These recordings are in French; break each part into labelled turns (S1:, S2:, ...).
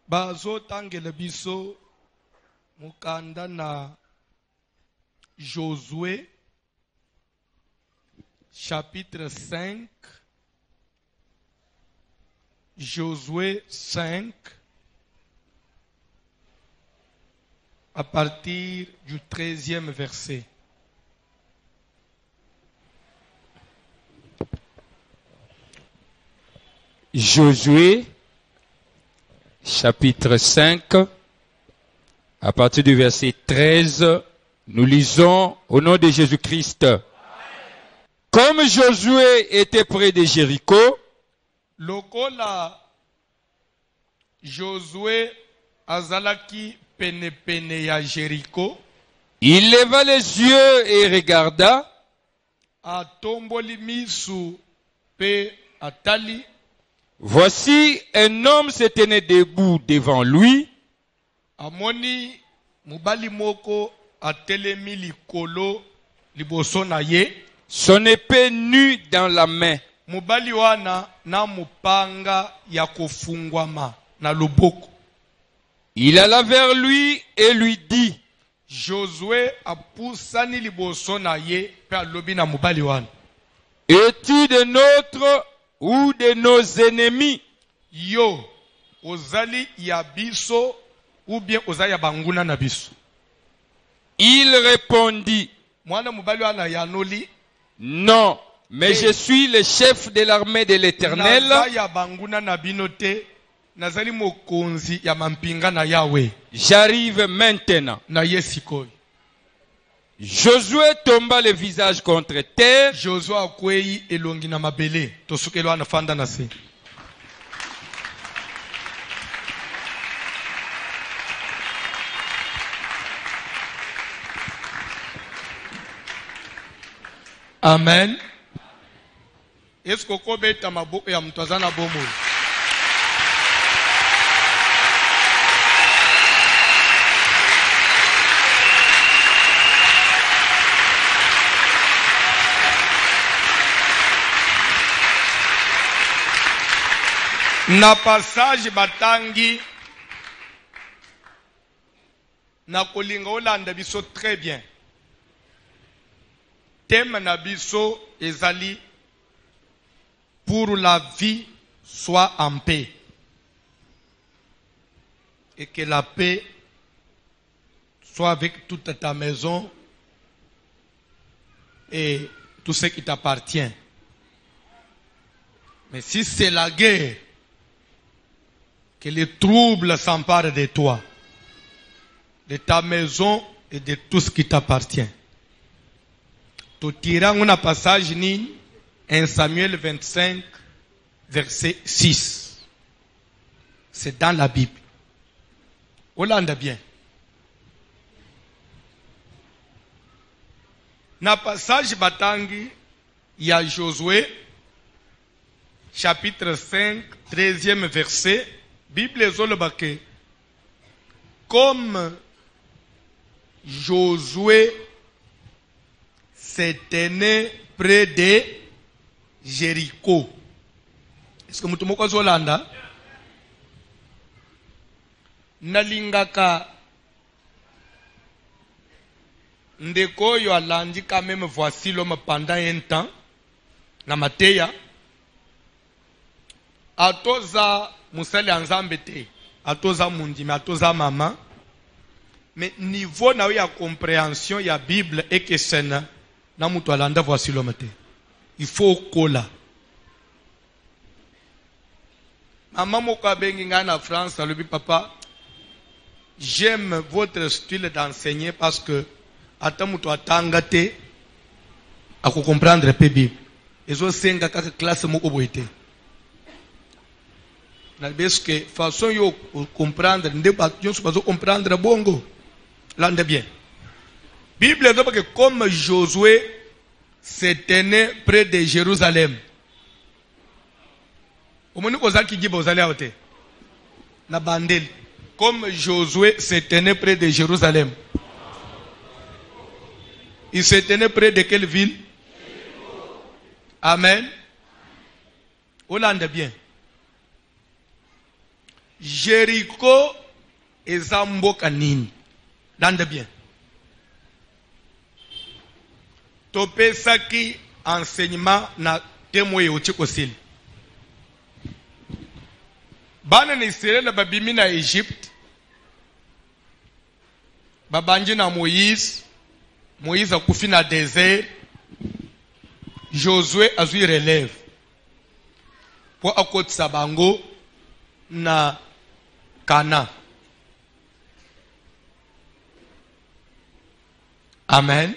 S1: Bazo tangele biso mukanda na Josué chapitre 5. Josué 5 à partir du 13e verset.
S2: Josué, chapitre 5, à partir du verset 13, nous lisons au nom de Jésus-Christ. Comme Josué était près de Jéricho,
S1: Lokola Josué azalaki pene ya Jéricho,
S2: il leva les yeux et regarda.
S1: atomboli misu pe atali.
S2: Voici un homme se tenait debout devant lui.
S1: Amoni mubali moko atelemi likolo liboso na ye.
S2: Son épée nue dans la main.
S1: Mubali wana na mupanga ya kofungwama na loboko.
S2: Il alla vers lui et lui dit,
S1: Josué apusani liboso na ye pe alobi na mubali wana,
S2: es-tu de notre ou de nos ennemis?
S1: yo ozali ya biso ou bien ozali ya banguna na biso?
S2: Il répondit,
S1: Mwana mubali wana yanoli,
S2: non, mais je suis le chef de l'armée de l'Éternel.
S1: naza ya banguna na bino te, nazali mokonzi ya mampinga na Yahweh.
S2: J'arrive maintenant.
S1: Na ye sikoyo.
S2: Josué tomba le visage contre terre.
S1: Josué akwei elongi na mabele, tosukelo wana fanda na se. Amen. Est-ce que kobeta maboko ya mtu azana bomo? Na passage batangi na kolinga olanda biso très bien. Thème na biso ezali pour la vie soit en paix. Et que la paix soit avec toute ta maison et tout ce qui t'appartient. Mais si c'est la guerre, que les troubles s'emparent de toi, de ta maison et de tout ce qui t'appartient. Tu un passage ni 1 Samuel 25, verset 6. C'est dans la Bible. Hollande bien. Na passage batangi, il y a Josué, chapitre 5, 13e verset. Bible zolobake. Comme Josué se tenait près de Jéricho. Est-ce que mutu moko zolanda? Nalingaka ndeko yo alandi quand même voici l'homme pendant un temps na Mateya atoza musali anzambe te, atoza mundimi, atoza mama, mais niveau na ya compréhension ya Bible et que c'est na mutu alanda voici l'homme te. Il faut kola. Maman moko abengi nga na France alobi papa, j'aime votre style d'enseigner parce que ata mutu atanga te ako comprendre pe Bible. Ezo senga kaka classe moko boite. Parce que façon yo comprendre, ne comprendre bongo. L'ande bien. Bible dit que comme Josué se tenait près de Jérusalem. Omoni kozaki giba ozali aote. Na bandeli. Comme Josué se tenait près de Jérusalem. Il se tenait près de quelle ville? Amen. Hollande bien. Jéricho et Zamboka nini. Lande bien. Topé saki enseignement na temoye ochikosili. Bana na Israël babimi na Égypte. Babanji na Moïse. Moïse a koufi na désert. Josué a zui relève. Pour akotisa bango na Cana. Amen.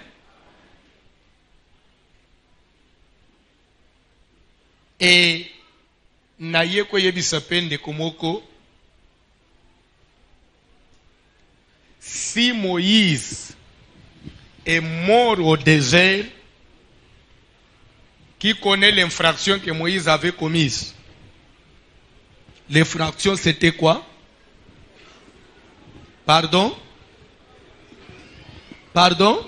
S1: Et na yeko yebisa pende komoko. Si Moïse est mort au désert, qui connaît l'infraction que Moïse avait commise? L'infraction c'était quoi? Pardon? Pardon?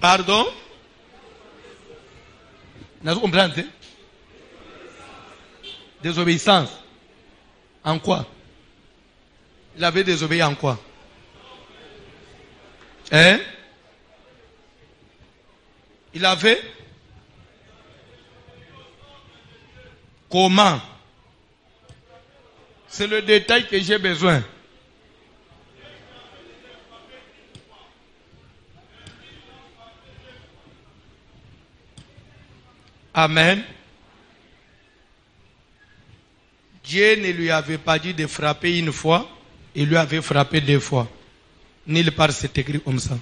S1: Pardon? Vous comprenez? Désobéissance. En quoi? Il avait désobéi en quoi? Hein? Il avait? Comment? C'est le détail que j'ai besoin. Amen. Dieu ne lui avait pas dit de frapper une fois, il lui avait frappé 2 fois. Nulle part c'est écrit comme ça.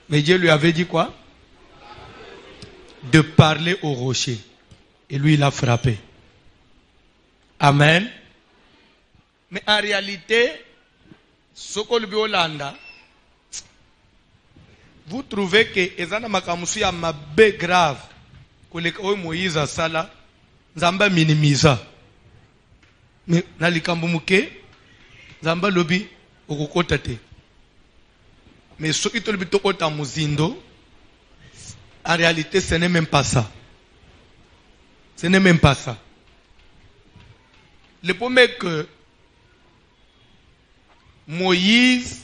S1: Mais Dieu lui avait dit quoi? De parler au rocher. Et lui il a frappé. Amen. Mais en réalité, ce qu'on lui Hollanda, vous trouvez que Ezana Makamusu a ma bé grave. Que les Moïse a sala, Zamba minimisa. Mais na likamboumuke, Zamba lobi okokotate. Mais ce qui te le tokota muzindo, en réalité ce n'est même pas ça. Ce n'est même pas ça. Le premier que Moïse,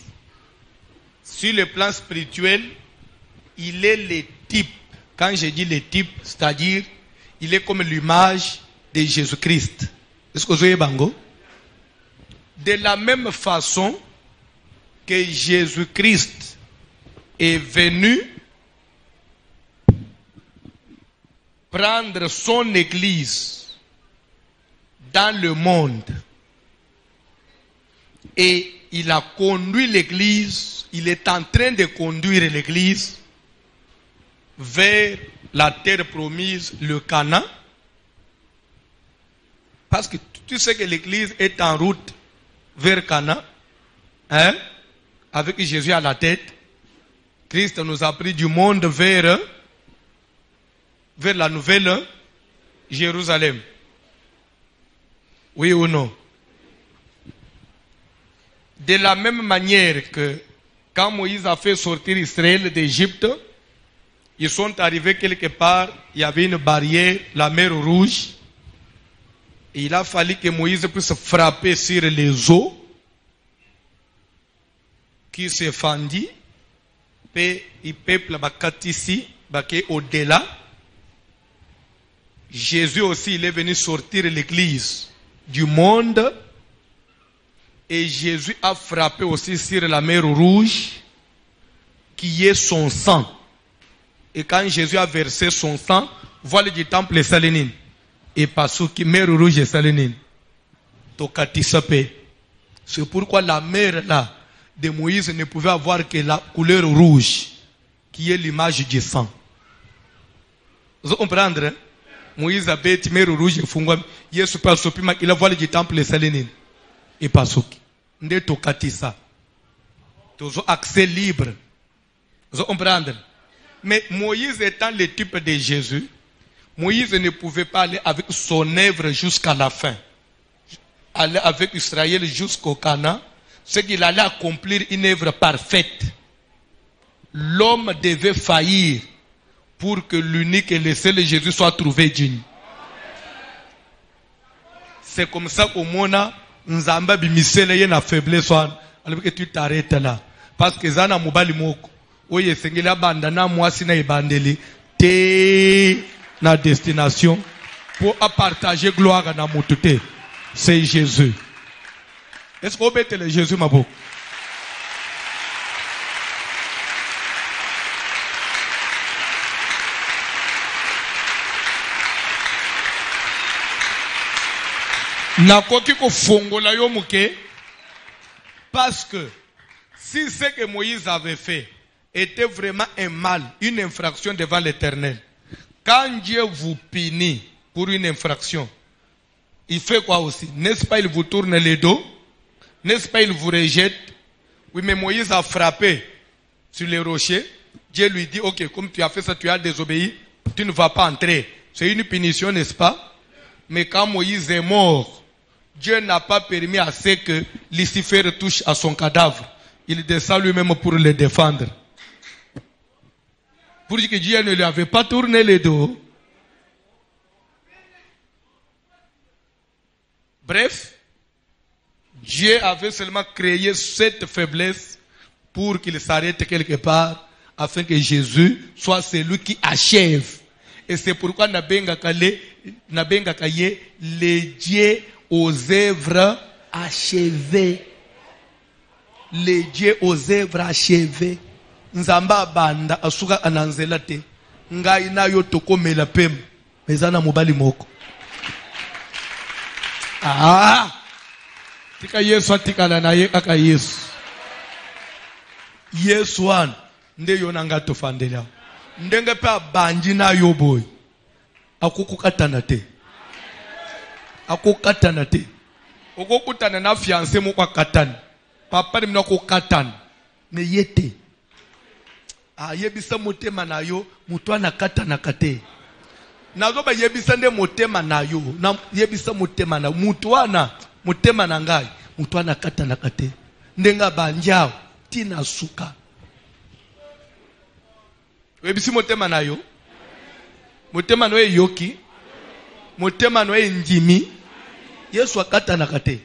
S1: sur le plan spirituel, il est le type. Quand je dis le type, c'est-à-dire, il est comme l'image de Jésus-Christ. Est-ce que vous voyez Bango? De la même façon que Jésus-Christ est venu prendre son église dans le monde et il a conduit l'église, il est en train de conduire l'église vers la terre promise, le Canaan. Parce que tu sais que l'église est en route vers Canaan, hein, avec Jésus à la tête. Christ nous a pris du monde vers la nouvelle Jérusalem. Oui ou non? De la même manière que quand Moïse a fait sortir Israël d'Égypte, ils sont arrivés quelque part, il y avait une barrière, la mer Rouge. Et il a fallu que Moïse puisse frapper sur les eaux qui se fendit. Et le peuple ici, au-delà. Jésus aussi, il est venu sortir l'église du monde. Et Jésus a frappé aussi sur la mer Rouge, qui est son sang. Et quand Jésus a versé son sang, voilà du temple Salénine. Et parce que mer Rouge et Salénine. C'est pourquoi la mer là de Moïse ne pouvait avoir que la couleur rouge, qui est l'image du sang. Vous comprenez? Moïse a bêti mer rouge et fungwa. Yesu pas sopima il a volé du temple Salénine. Et pas ce qui. Nde tokatisa. Toujours accès libre. Vous comprenez? Mais Moïse étant le type de Jésus, Moïse ne pouvait pas aller avec son œuvre jusqu'à la fin. Aller avec Israël jusqu'au Canaan, c'est qu'il allait accomplir une œuvre parfaite. L'homme devait faillir pour que l'unique et le seul Jésus soit trouvé digne. C'est comme ça qu'au mona nzamba bimisele ye na faiblesse wana. Alors que tu t'arrêtes là. Parce que zana mobali moko. Oye sengela banda na mwasi na ibandeli te na destination pour partager gloire na motute. C'est Jésus. Est-ce qu'on peut le Jésus mabo? Nakoki ko fongola yo muke parce que si ce que Moïse avait fait était vraiment un mal, une infraction devant l'Éternel, quand Dieu vous punit pour une infraction, il fait quoi aussi? N'est-ce pas, il vous tourne les dos? N'est-ce pas, il vous rejette? Oui, mais Moïse a frappé sur les rochers. Dieu lui dit, ok, comme tu as fait ça, tu as désobéi, tu ne vas pas entrer. C'est une punition, n'est-ce pas? Mais quand Moïse est mort, Dieu n'a pas permis à ce que Lucifer touche à son cadavre. Il descend lui-même pour le défendre. Pour dire que Dieu ne lui avait pas tourné les dos. Bref, Dieu avait seulement créé cette faiblesse pour qu'il s'arrête quelque part, afin que Jésus soit celui qui achève. Et c'est pourquoi Nabenga Kaye, les dieux aux œuvres achevées. Les dieux aux œuvres achevées. Nzamba banda asuka ananzela te. Ngai na yo tokomela pem. Mezana mobali moko. Ah! Tika Yesu atikala na ye kaka Yesu. Yesu wan nde yo nanga tofandela. Ndenge pa banji na yo boy. Akukukatana te. Akukatana te. Okukutana na fiancé mo kwa katana. Papa ni mnako katana. Ne yete. Yebisa motema na yo, mutu anakatana kate. Nazoba yebisa nde motema na yo, na yebisa motema na mutu wana, motema na ngai, mutu anakatana kate. Ndenga banjao, tina suka. Yebisi motema na yo, motema no yoki, motema no njimi, Yesu akatana kate.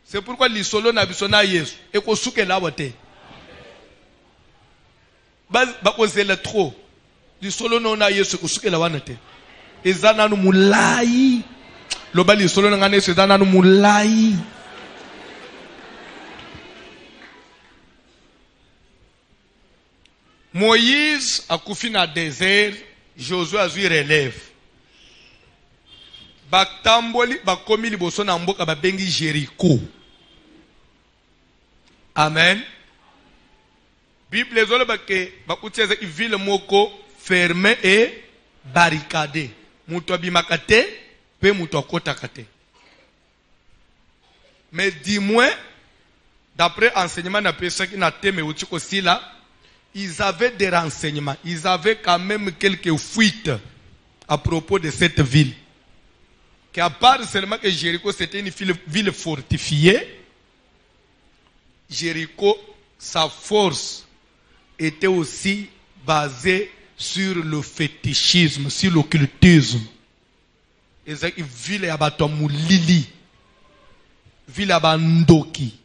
S1: C'est pourquoi l'isolo na bisona Yesu, eko suke la wote. Bakozela trop. L'isolo no na Yesu eko suke la wanate. Ezana no mulai. Loba l'isolo na ngane ezana no mulai. Moïse a koufi na désert, Josué a zui relève. Baktamboli bakomi liboso na mboka babengi Jéricho. Amen. Bible ezole bake bakutieza ville moko fermé et barricadé. Mutu abimaka te pe mutu akotaka te. Mais dis-moi, d'après enseignement na pesa ki na teme utiko sila, ils avaient des renseignements, ils avaient quand même quelques fuites à propos de cette ville. Qu'à part seulement que Jéricho c'était une ville fortifiée, Jéricho, sa force était aussi basée sur le fétichisme, sur l'occultisme. Et c'est une ville à Batomulili, ville à Bandoki.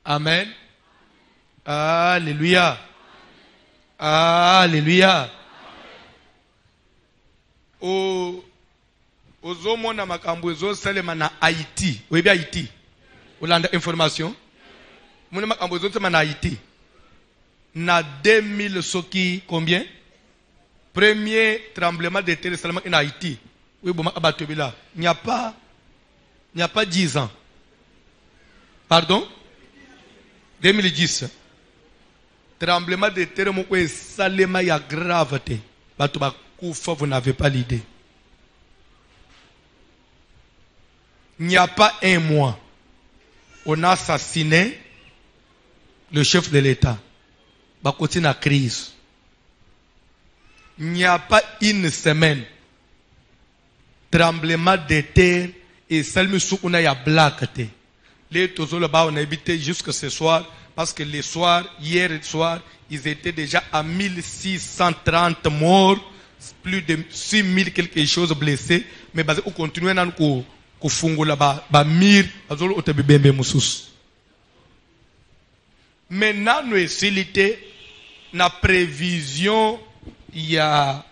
S1: Amen. Alléluia. Alléluia. Ozomona makambo ezosalema na Haïti. Oyebi Haïti. Olanda information. Mona makambo ezosalema na Haïti. Na 2000 soki combien? Premier tremblement de terre seulement en Haïti. Oui, bon, il n'y a pas 10 ans. Pardon? 2010. Tremblement de terre, mon salema ya gravité. Vous n'avez pas l'idée. Il n'y a pas un mois, on a assassiné le chef de l'État. Bakoti na crise. Il n'y a pas une semaine, tremblement de terre et salmi soukuna ya blakate. Les tozolo ba on a habité jusque ce soir parce que hier soir, ils étaient déjà à 1630 morts. plus de 6000 quelque chose blessés, mais basé au continuer à nous fungula ba mir azolo otebembe musus. Maintenant nous esilité na prévision ya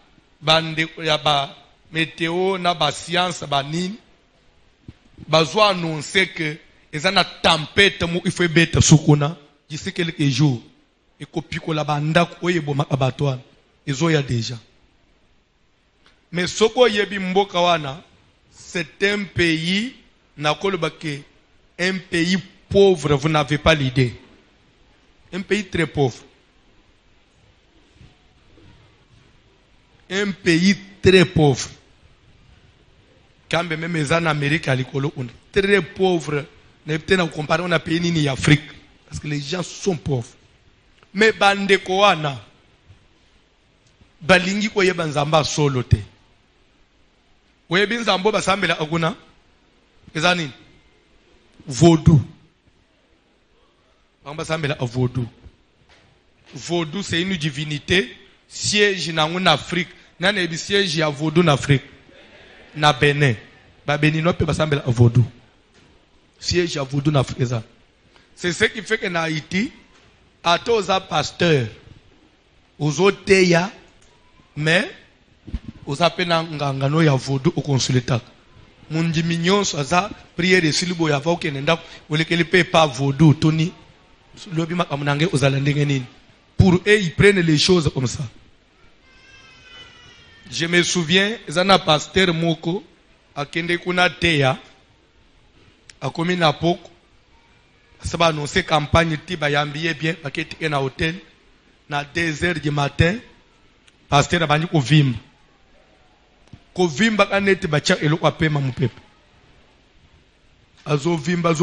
S1: bande ya ba météo na ba science ba nini bazwa annoncer que ils ont une tempête il faut bête sukuna d'ici quelques jours et kopiko la banda ko yebo makabatwana ils ont ya déjà. Mais soko yebi mboka wana c'est un pays un pays pauvre, vous n'avez pas l'idée. Un pays très pauvre. Un pays très pauvre. Quand même les en Amérique à l'école, très pauvre. Ne peut-être comparer un pays ni Afrique parce que les gens sont pauvres. Mais bande koana balingi ko yebanzamba solo te. Webi nzambo basambela akuna ezani vaudou. Bamba sambela vaudou. Vaudou c'est une divinité siège en Afrique. Nana ebi siège ya vaudou en Afrique. Na Bénin. Ba Béninois pe basambela vaudou. Siège ya vaudou en Afrique. C'est ce qui fait que en Haïti à tous les pasteurs aux autres mais aux appels ngangano ya vaudou au consultat. Mundi mignon ça prière de silibo ya va okenda olekeli pe pas vaudou toni lobi makamunange aux alandengeni. Pour eux ils prennent les choses comme ça. Je me souviens zana pasteur moko akende kuna teya akomi na poko ça va annoncer campagne tiba yambie bien paketi na hôtel na 2h du matin pasteur abandi kovimba kovimba kaneti bacha eloko apema mupepe azovimba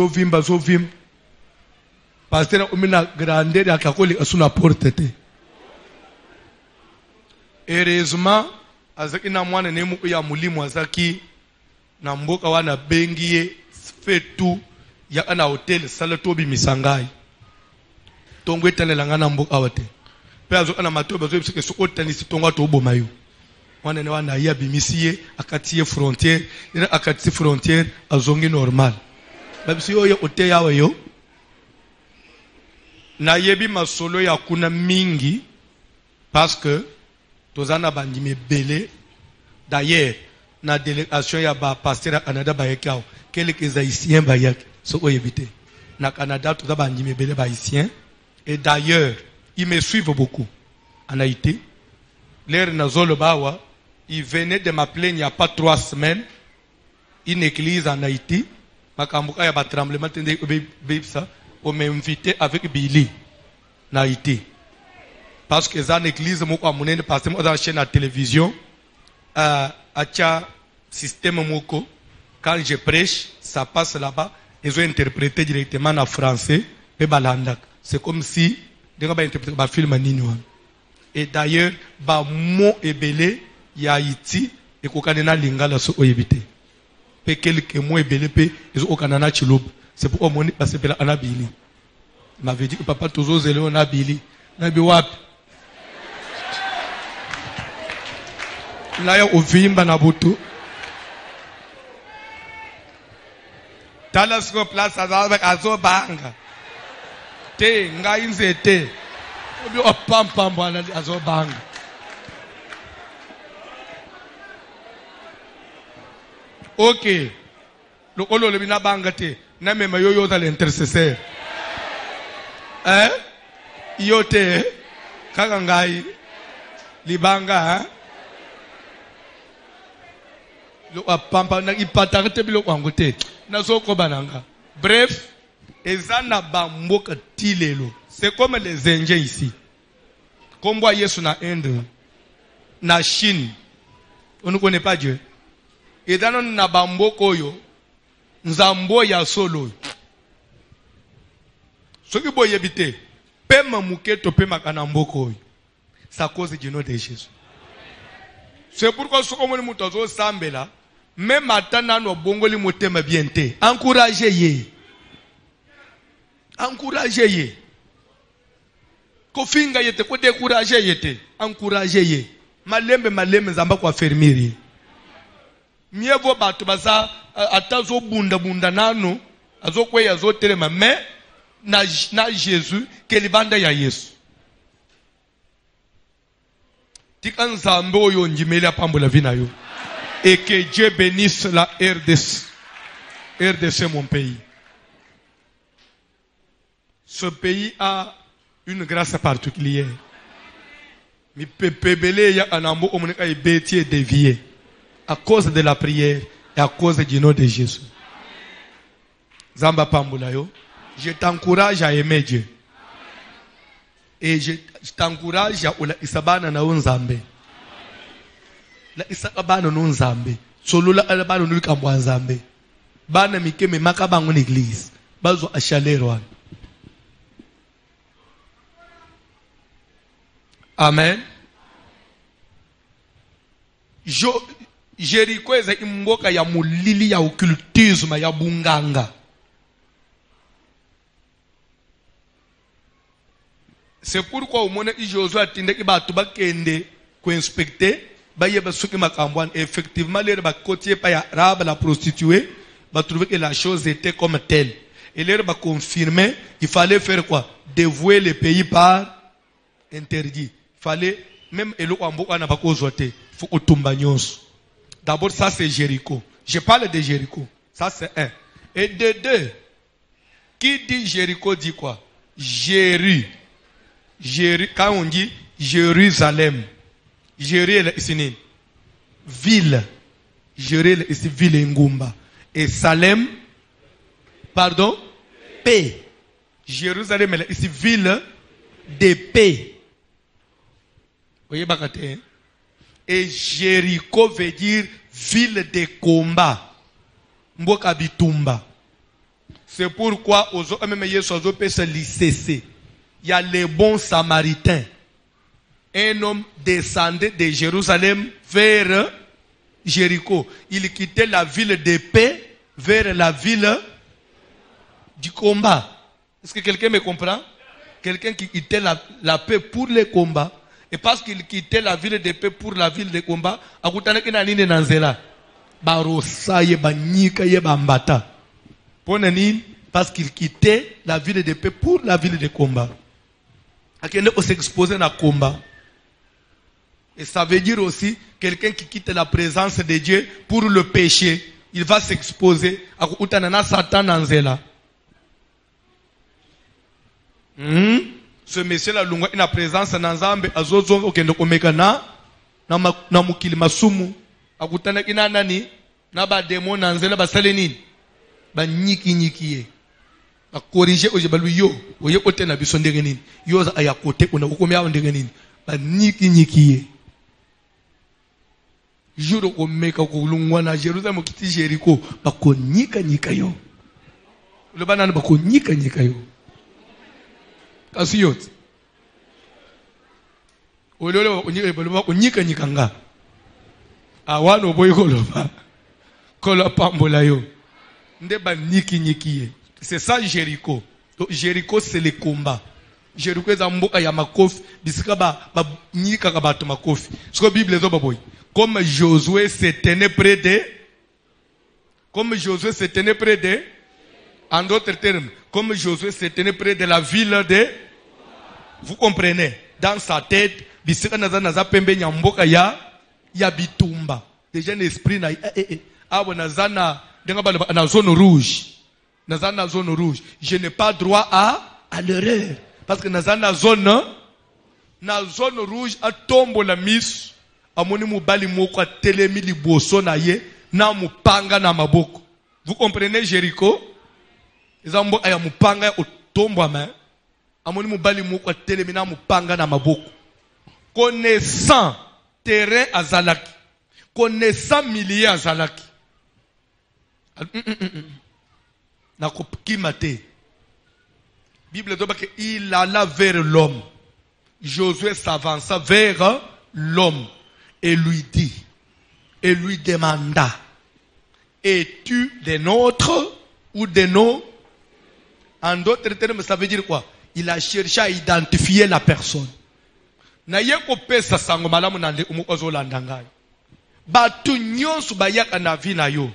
S1: pasteur omina grandeur akakoli asuna porte te heureusement azaki na mwana nemu ya mulimu azaki na mboka wana bengiye fetu ya ana hotel salatobi misangai tongo etanelanga na mboka wate pe azo ana matoba zo bisike so otanisi tongo to bomayo wana ne wana ya bimisiye akatiye frontière ina akati frontière azongi normal babisi yo hotel yawe yo na yebi masolo ya kuna mingi parce que tozana bandime belé d'ailleurs na délégation ya ba pasteur à Canada ba yekao quelques haïtiens ba yak so oyebite na Canada toza bandime belé ba haïtiens et d'ailleurs ils me suivent beaucoup en Haïti l'air nazolo bawa ils venaient de m'appeler il n'y a pas 3 semaines une église en Haïti makambuka ya ba tremblement tende bibsa on m'a invité avec Billy en Haïti parce que dans l'église moko amunene parce que dans la chaîne à télévision acha système moko quand je prêche ça passe là-bas ils ont interprété directement en français et balandak c'est comme si ils ont interprété ba film nini et d'ailleurs ba mot ebele ya Haïti et kokana lingala so oyebite pe quelques mots ebele pe ils ont kanana chilob c'est pour omoni parce que la anabili m'avait dit que papa toujours zélé on abili nabi wapi Naya uvimba na butu. Tala siko place azo banga. Te nga inze te. Obi opam bwana azo banga. Ok. Lokolo le bina banga te. Na mema yo za l'intercesseur. Yote kaka ngai libanga bref, c'est comme les Indiens ici. Comme voyez sur la Inde, na Chine, on ne connaît pas Dieu. Et dans na bamboko yo, nzambo ya solo. Ce qui boye habiter, pema muketo pema kanamboko. C'est à cause du nom de Jésus. C'est pourquoi ce qu'on nous a sambela, même maintenant nous bongoli motema bien te. Encouragez-y. Encouragez-y. Kofinga yete ko décourager yete. Encouragez-y. malembe zamba kwa fermieri. Mievo batu baza atazo bunda nano azo kwe azo telema mais na Jésus ke libanda ya Yesu. Tika nzambe oyo njimeli apambola vina yo. Et que Dieu bénisse la RDC. RDC mon pays. Ce pays a une grâce particulière. Mi pepebele ya anambo omoneka ibeti et dévié. À cause de la prière et à cause du nom de Jésus. Zamba pambola yo. Je t'encourage à aimer Dieu. Et je t'encourage à ola isabana na unzambe. La isabana na unzambe. Solo la alabana na kambwa nzambe. Bana mikeme makabango l'église. Bazo achalero. Amen. Jericho eza imboka ya mulili ya occultisme ya bunganga. C'est pourquoi au monde Josué atinde ki batu bakende ko inspecter bayeba soki makambwan. Effectivement les ba côtier pa ya Rahab la prostituée ba trouver que la chose était comme telle. Et les ba confirmer il fallait faire quoi? Dévouer le pays par interdit. Il fallait même eloko amboka na bakozote faut otumba nyonso. D'abord ça c'est Jéricho. Je parle de Jéricho. Ça c'est un. Et de deux, qui dit Jéricho dit quoi? Quand on dit Jérusalem, Jérusalem ici ville, Jérusalem ici ville ngumba, et Salem, pardon, paix. Jérusalem ici ville de paix. Vous voyez bakate? Et Jéricho veut dire ville de combat. Mboka bitumba. C'est pourquoi aux autres même Yesu ozo pesa l'ICC. Il y a les bons samaritains. Un homme descendait de Jérusalem vers Jéricho. Il quittait la ville de paix vers la ville du combat. Est-ce que quelqu'un me comprend? Quelqu'un qui quittait la paix pour le combat. Et parce qu'il quittait la ville de paix pour la ville de combat, akutana kina nini nanzela? Barosa ye banyika ye bambata. Ponani parce qu'il quittait la ville de paix pour la ville de combat. Akende ko s'exposer na combat. Et ça veut dire aussi quelqu'un qui quitte la présence de Dieu pour le péché, il va s'exposer akutana na Satan nanzela. Ce monsieur-là, il a présence dans Nzambe, azozo okende komeka na mukili masumu. Akutana kina nani? Na ba démon nanzela basale nini? Ba nyiki. Ba corriger oje balu yo, oye kote na biso ndenge nini? Yo za aya kote kuna ukomya ndenge nini? Ba nyiki. Juro komeka ko lungwa na Jerusalem kiti Jericho, ba ko nyika yo. Le banana ba ko nyika yo. Kasi yote. Ololo onyika nga. Awano boy koloba. Kola pambola yo. Ndeba nyiki. C'est ça Jéricho. Donc Jéricho c'est le combat. Jéricho est mboka ya makofi bisika ba nyika ka bato makofi. Ce que Bible zo baboy. Comme Josué se tenait près de en d'autres termes, comme Josué se tenait près de la ville de... Vous comprenez? Dans sa tête, bisika naza pembe nyamboka ya bitumba. Déjà l'esprit na abo nazana na zone rouge. Nazana zone rouge. Je n'ai pas droit à l'erreur parce que nazana zone rouge a tombo la miss amoni mubali moko telemi liboso na ye na mupanga na maboko. Vous comprenez Jéricho? Zambo aya mupanga otombo ama amoni mubali moko telemi na mupanga na maboko. Connaissant terrain azalaki, connaissant milliers azalaki. Na kopimate. Bible dit qu'il alla vers l'homme. Josué s'avança vers l'homme et lui dit, et lui demanda, es-tu des nôtres ou des nos? En d'autres termes, ça veut dire quoi? Il a cherché à identifier la personne. na ye kopesa sango malamu na ndeko moko azolanda ngai. Batu nyonso bayaka na vie na yo.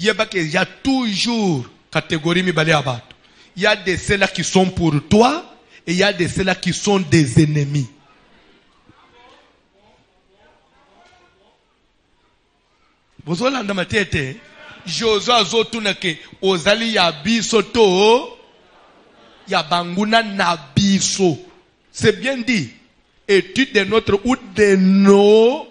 S1: Yebake il y a toujours catégorie mibale ya batu. Il y a de ceux-là qui sont pour toi et il y a de ceux-là qui sont des ennemis. Bozolanda matete. Jozo azotuna ke ozali ya biso to ya banguna na biso. C'est bien dit. Étude de notre ou de nos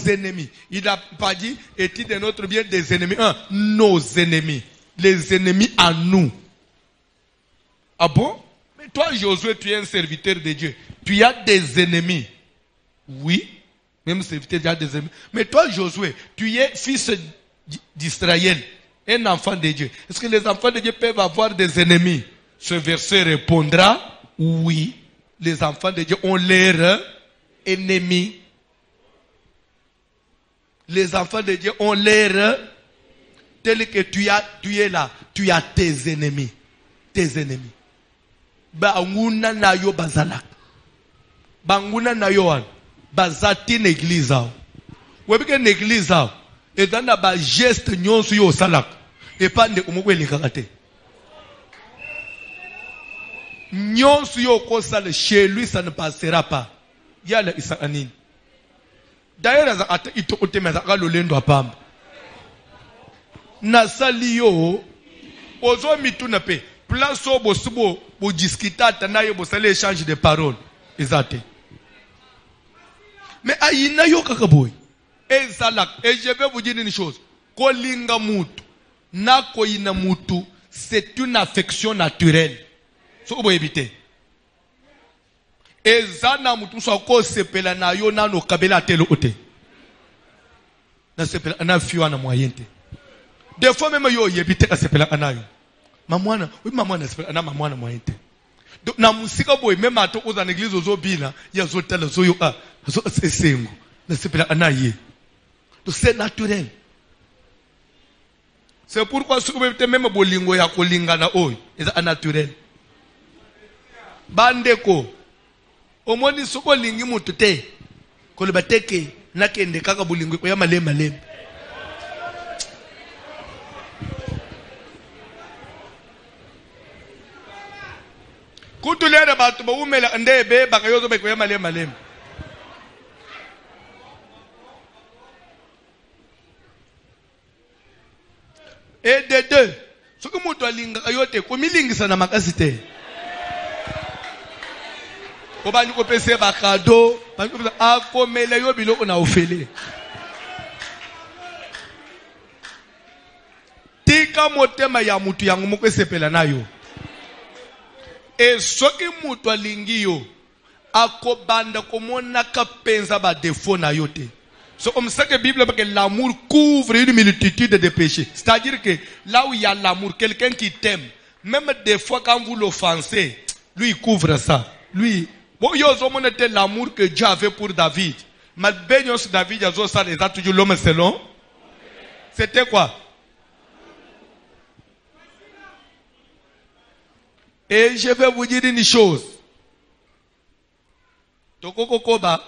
S1: ennemis. Il n'a pas dit étude de notre bien des ennemis. Nos ennemis. Les ennemis à nous. Ah bon? Mais toi, Josué, tu es un serviteur de Dieu. Tu as des ennemis. Oui. Même serviteur, tu as des ennemis. Mais toi, Josué, tu es fils d'Israël. Un enfant de Dieu. Est-ce que les enfants de Dieu peuvent avoir des ennemis? Ce verset répondra oui. Les enfants de Dieu ont leurs ennemis. Les enfants de Dieu ont leurs, tel que tu es là, tu as tes ennemis. Tes ennemis. Banguna na yo bazalak. Banguna na yo an. Bazati n'église. Webike n'église. Et dans la geste nyonsu yo salak. Et pas de umukwe likakate. Nyonsu yo kosale chez lui, ça ne passera pas. Yala isa anini. D'ailleurs, ata ito otemeza lolendo apamba. Nasali yo ozo mituna pe place obo subo bo discutata na yo bo sale échange de paroles. Ezate. Mais ayina yo kakaboy. Ezalak. Et je vais vous dire une chose. Kolinga mutu na koina mutu, c'est une affection naturelle. So obo ebite. Ezana mutu so ko sepela na yo na no kabela telo ote. Na sepela na fiwa na moyente. Des fois même yo yebite ka sepela anayo. Mamwana, oui mamwana sepela na mamwana moyente. Donc na musika boy même ato oza na église ozo bina ya zo tela zo yo zo sesengo. Na sepela anaye. Donc c'est naturel. C'est pourquoi si vous mettez même bolingo ya kolinga na oy, c'est naturel. Bandeko omoni soko lingi mutu te ko libateke nakende kaka bulingo ko ya malema lema. Kutulera batu ba umela ndebe bakayozo be ko ya malema lema. Et de deux, soko mutu alinga ayote ko milingisa na makasi te. Obani ko pese bakado, bani ko akomela yo biloko na ofele. Tika motema ya mutu yangu moko sepela nayo. E soki mutu alingi yo akobanda komona kapenza ba défaut na yo te. So comme ça que Bible parce que l'amour couvre une multitude de péchés. C'est-à-dire que là où il y a l'amour, quelqu'un qui t'aime, même des fois quand vous l'offensez, lui il couvre ça. Lui bon, il y a l'amour que Dieu avait pour David. Mais David a toujours l'homme selon. C'était quoi? Et je vais vous dire une chose. Tokoko Koba.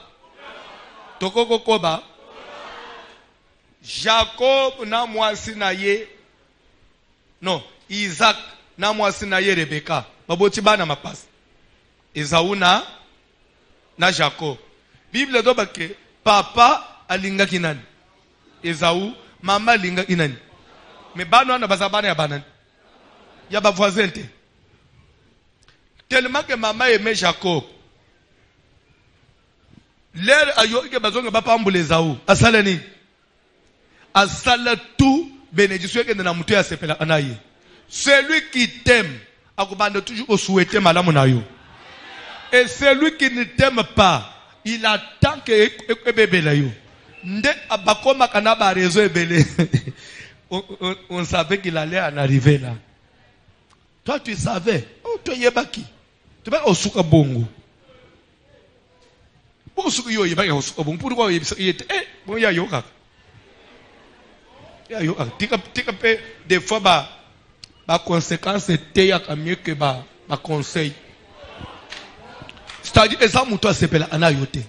S1: Jacob na mwasi na ye. Non, Isaac na mwasi na ye Rebecca. Baboti bana mapasi. Esaú na Jacob. Bible doba ke papa alinga kinani. Esaú, mama alinga kinani. Mais bano ana bazabana ya banani. Ya ba voisin te. Tellement que maman aimait Jacob. L'air ayo ke bazonga ba pambule Esaú. Asala ni. Asala tout bénédiction que na mutu ya sepela anaye. Celui qui t'aime akobanda toujours au souhaiter malamu na yo. Et celui qui ne t'aime pas, il attend que bébé là yo. Nde abakoma kana ba réseau ebele. On savait qu'il allait en arriver là. Toi tu savais. Oh toi yebaki. Tu vas au souka bongo. Bon souka yo yebaki au souka bongo. Pourquoi yebaki bon ya yo kaka. Ya yo kaka. Tika pe des fois ba conséquence te ya mieux que ba conseil. C'est-à-dire, et ça, mouton s'appelle Anayote.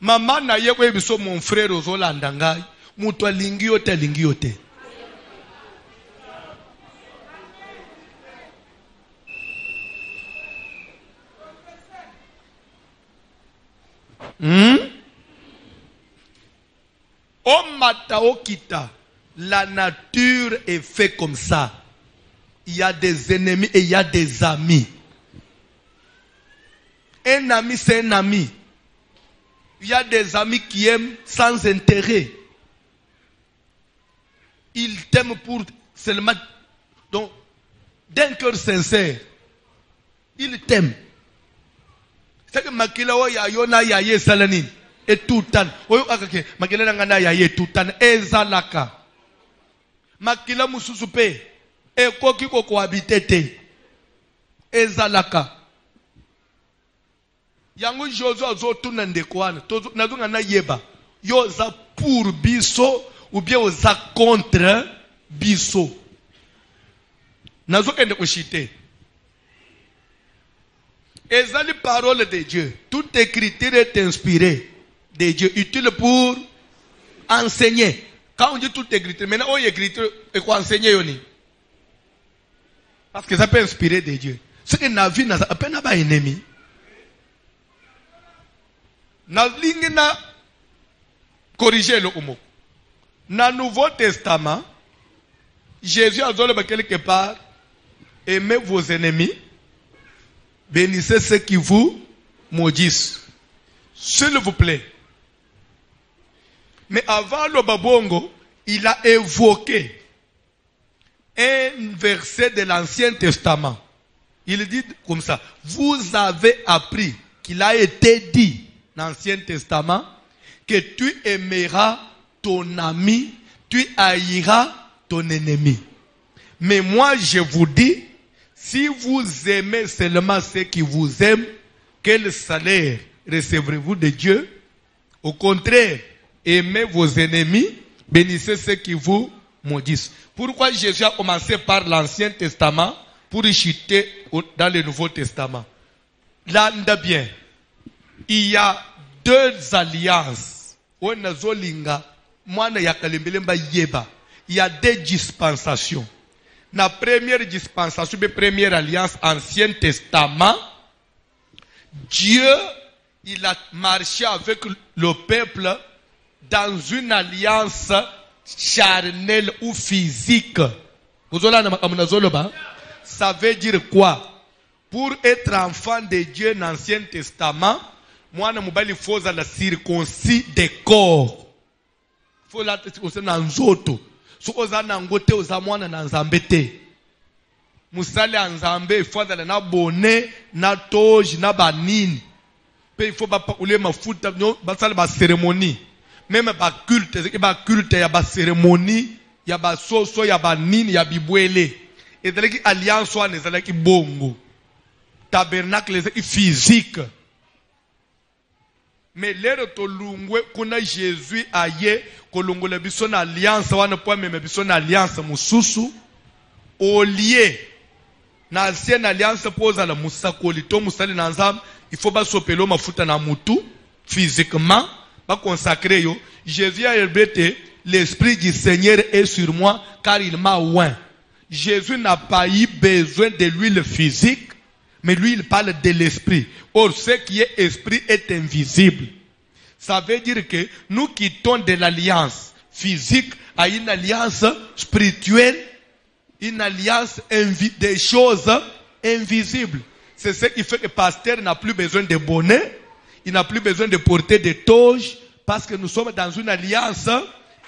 S1: Maman na ye kwe biso mon frère ozolanda ngai, mouton lingiote lingiote. O mata o kita, la nature est faite comme ça. Il y a des ennemis et il y a des amis. Un ami, c'est un ami. Il y a des amis qui aiment sans intérêt. Ils t'aiment pour seulement, donc, d'un cœur sincère. Ils t'aiment. C'est que makila o ya yona ya ye salanin et tout tan. Oyo akake makila ngana ya ye tout tan ezalaka. Makila mususupe e koki ko cohabiter ezalaka. Yango Jozo azotuna ndekwana tozo nazunga na yeba yo za pour biso ou bien za contre biso. Nazo kende kushite. Ezali parole de Dieu. Toute écriture est inspirée de Dieu, utile pour enseigner. Quand on dit toute écriture, maintenant on écriture et quoi enseigner yoni? Parce que ça peut inspirer de Dieu. Ce que na vie n'a pas pas ennemi. Na ligne na corriger le homo. Dans le Nouveau Testament, Jésus a dit quelque part, aimez vos ennemis, bénissez ceux qui vous maudissent. S'il vous plaît. Mais avant le babongo, il a évoqué un verset de l'Ancien Testament. Il dit comme ça, vous avez appris qu'il a été dit dans l'Ancien Testament que tu aimeras ton ami, tu haïras ton ennemi. Mais moi je vous dis, si vous aimez seulement ceux qui vous aiment, quel salaire recevrez-vous de Dieu? Au contraire, aimez vos ennemis, bénissez ceux qui vous maudissent. Pourquoi Jésus a commencé par l'Ancien Testament pour chuter dans le Nouveau Testament? Là, bien, il y a deux alliances. Il y a deux dispensations. La première dispensation, la première alliance, Ancien Testament, Dieu, il a marché avec le peuple dans une alliance charnelle ou physique. Ça veut dire quoi? Pour être enfant de Dieu dans l'Ancien Testament, moi, il faut la circoncis des corps. Il faut la circoncis dans l'autre. So ozana ngote ozamwana na nzambe te. Musale anzambe ifadala na bonnet na toge na banini. Pe il faut ba ule mafuta ba sala ba cérémonie. Même ba culte ya ba cérémonie, ya ba soso ya ba nini ya bibwele. Ezalaki alliance wana ezalaki bongo. Tabernacle ezalaki physique. Mais l'ère tolungwe kuna Jésus aye kolongola biso na alliance wana po meme biso na alliance mususu au lieu na ancienne alliance poza la musakoli to musali na nzam il faut ba sopelo mafuta na mutu physiquement ba consacrer yo. Jésus a répété, l'esprit du Seigneur est sur moi car il m'a oint. Jésus n'a pas eu besoin de l'huile physique, mais lui il parle de l'esprit. Or ce qui est esprit est invisible. Ça veut dire que nous quittons de l'alliance physique à une alliance spirituelle, une alliance des choses invisibles. C'est ce qui fait que le pasteur n'a plus besoin de bonnet, il n'a plus besoin de porter des toges, parce que nous sommes dans une alliance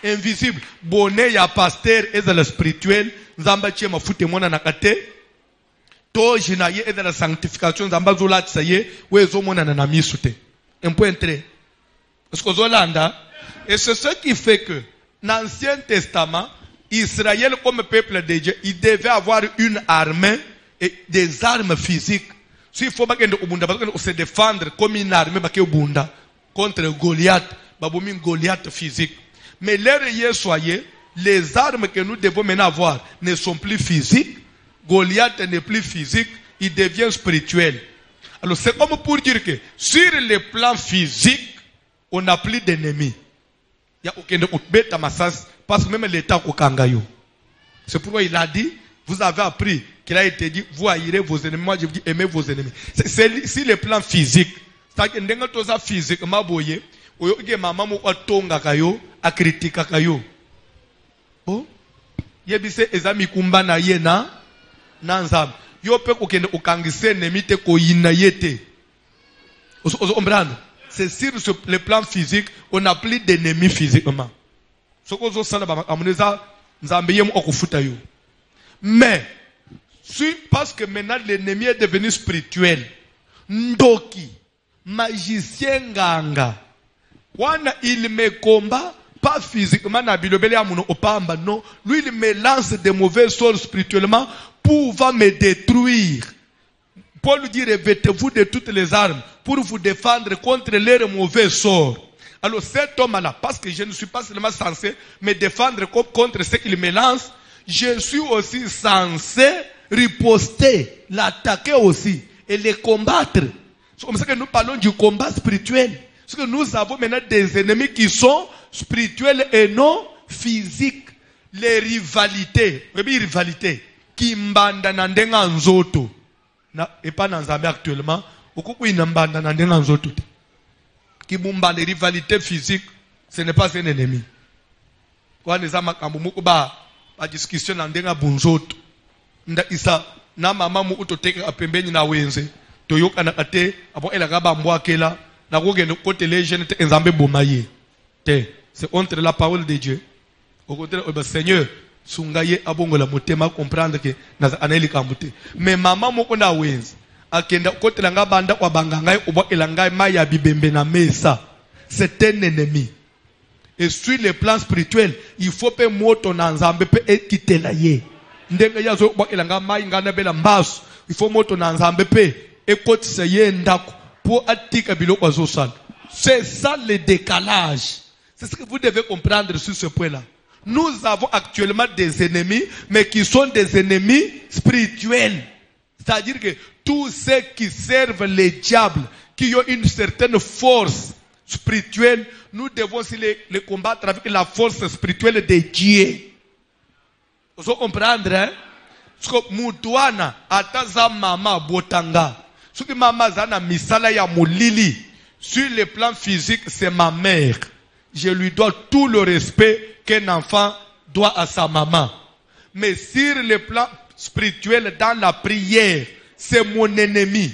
S1: invisible. Bonnet, il y a pasteur et dans le spirituel, Zamba Tchema Foutemona Nakate, toge na ye et dans la sanctification, Zamba Zola Tsaye, ou Ezomona Nanamisute. Un point très. Et c'est ce qui fait que, dans l'Ancien Testament, Israël, comme peuple de Dieu, il devait avoir une armée et des armes physiques. S'il faut pas se défendre comme une armée contre Goliath, Goliath physique. Mais l'heure soyez, les armes que nous devons maintenant avoir ne sont plus physiques. Goliath n'est plus physique, il devient spirituel. Alors c'est comme pour dire que sur le plan physique, on n'a plus d'ennemis. Il y a aucun bête à massas parce que même l'État au Kangayo. C'est pourquoi il a dit, vous avez appris qu'il a été dit, vous haïrez vos ennemis, moi je vous dis, aimez vos ennemis. C'est sur le plan physique. C'est-à-dire que tout ça physiquement, boye, oyo ke maman mo tonga kayo, a critique kayo. Oh, yebise ezami kumba na ye na nzam. Yo pe ko kende okangise ennemi te ko yina yete. Oso comprendre? C'est sur le plan physique, on n'a plus d'ennemis physiquement. Ce qu'on a sala ba amuneza nzambe yemu okufuta yo. Mais parce que maintenant l'ennemi est devenu spirituel. Ndoki, magicien nganga. Wana il me combat pas physiquement na bilobele amuno opamba non. Lui il me lance des mauvais sorts spirituellement pour va me détruire. Paul lui dit revêtez-vous de toutes les armes pour vous défendre contre leurs mauvais sorts. Alors cet homme-là, parce que je ne suis pas seulement censé me défendre contre ce qu'il me lance, je suis aussi censé riposter, l'attaquer aussi et les combattre. C'est comme ça que nous parlons du combat spirituel. Parce que nous avons maintenant des ennemis qui sont spirituels et non physiques. Les rivalités, qui mbanda na ndenga nzoto. Et pas dans Zambie actuellement, beaucoup de mbanda na ndenga nzoto. Qui mbanda les rivalités physiques, ce n'est pas un ennemi. Quand les amis kambumu ba discussion na ndenga bunzoto. Nda isa na mama mu utoteka apembeni na wenze. Toyoka na kate abo ela ba mbwakela na kugenda côté les jeunes te nzambe bomaye. C'est entre la parole de Dieu. Au contraire, le Seigneur, sungaye abongola motema comprendre que naza aneli kambute. Mais maman moko na wenze akenda côté langa banda kwa bangangai obo elanga maya bibembe na mesa. C'est un ennemi. Et sur le plan spirituel, il faut pe moto na nzambe pe ekite la ye. Ndenga yazo obo elanga mai ngana bela mbasu. Il faut moto na nzambe pe ekotisa ye ndako pour atika biloko azosala. C'est ça le décalage. C'est ce que vous devez comprendre sur ce point-là. Nous avons actuellement des ennemis, mais qui sont des ennemis spirituels. C'est-à-dire que tous ceux qui servent les diables, qui ont une certaine force spirituelle, nous devons aussi les combattre avec la force spirituelle de Dieu. Vous pouvez comprendre, hein? Parce que Moutouana, Ataza Mama Botanga, ce que Mama Zana Misala ya Moulili, sur le plan physique, c'est ma mère. Je lui dois tout le respect qu'un enfant doit à sa maman. Mais sur le plan spirituel, dans la prière, c'est mon ennemi.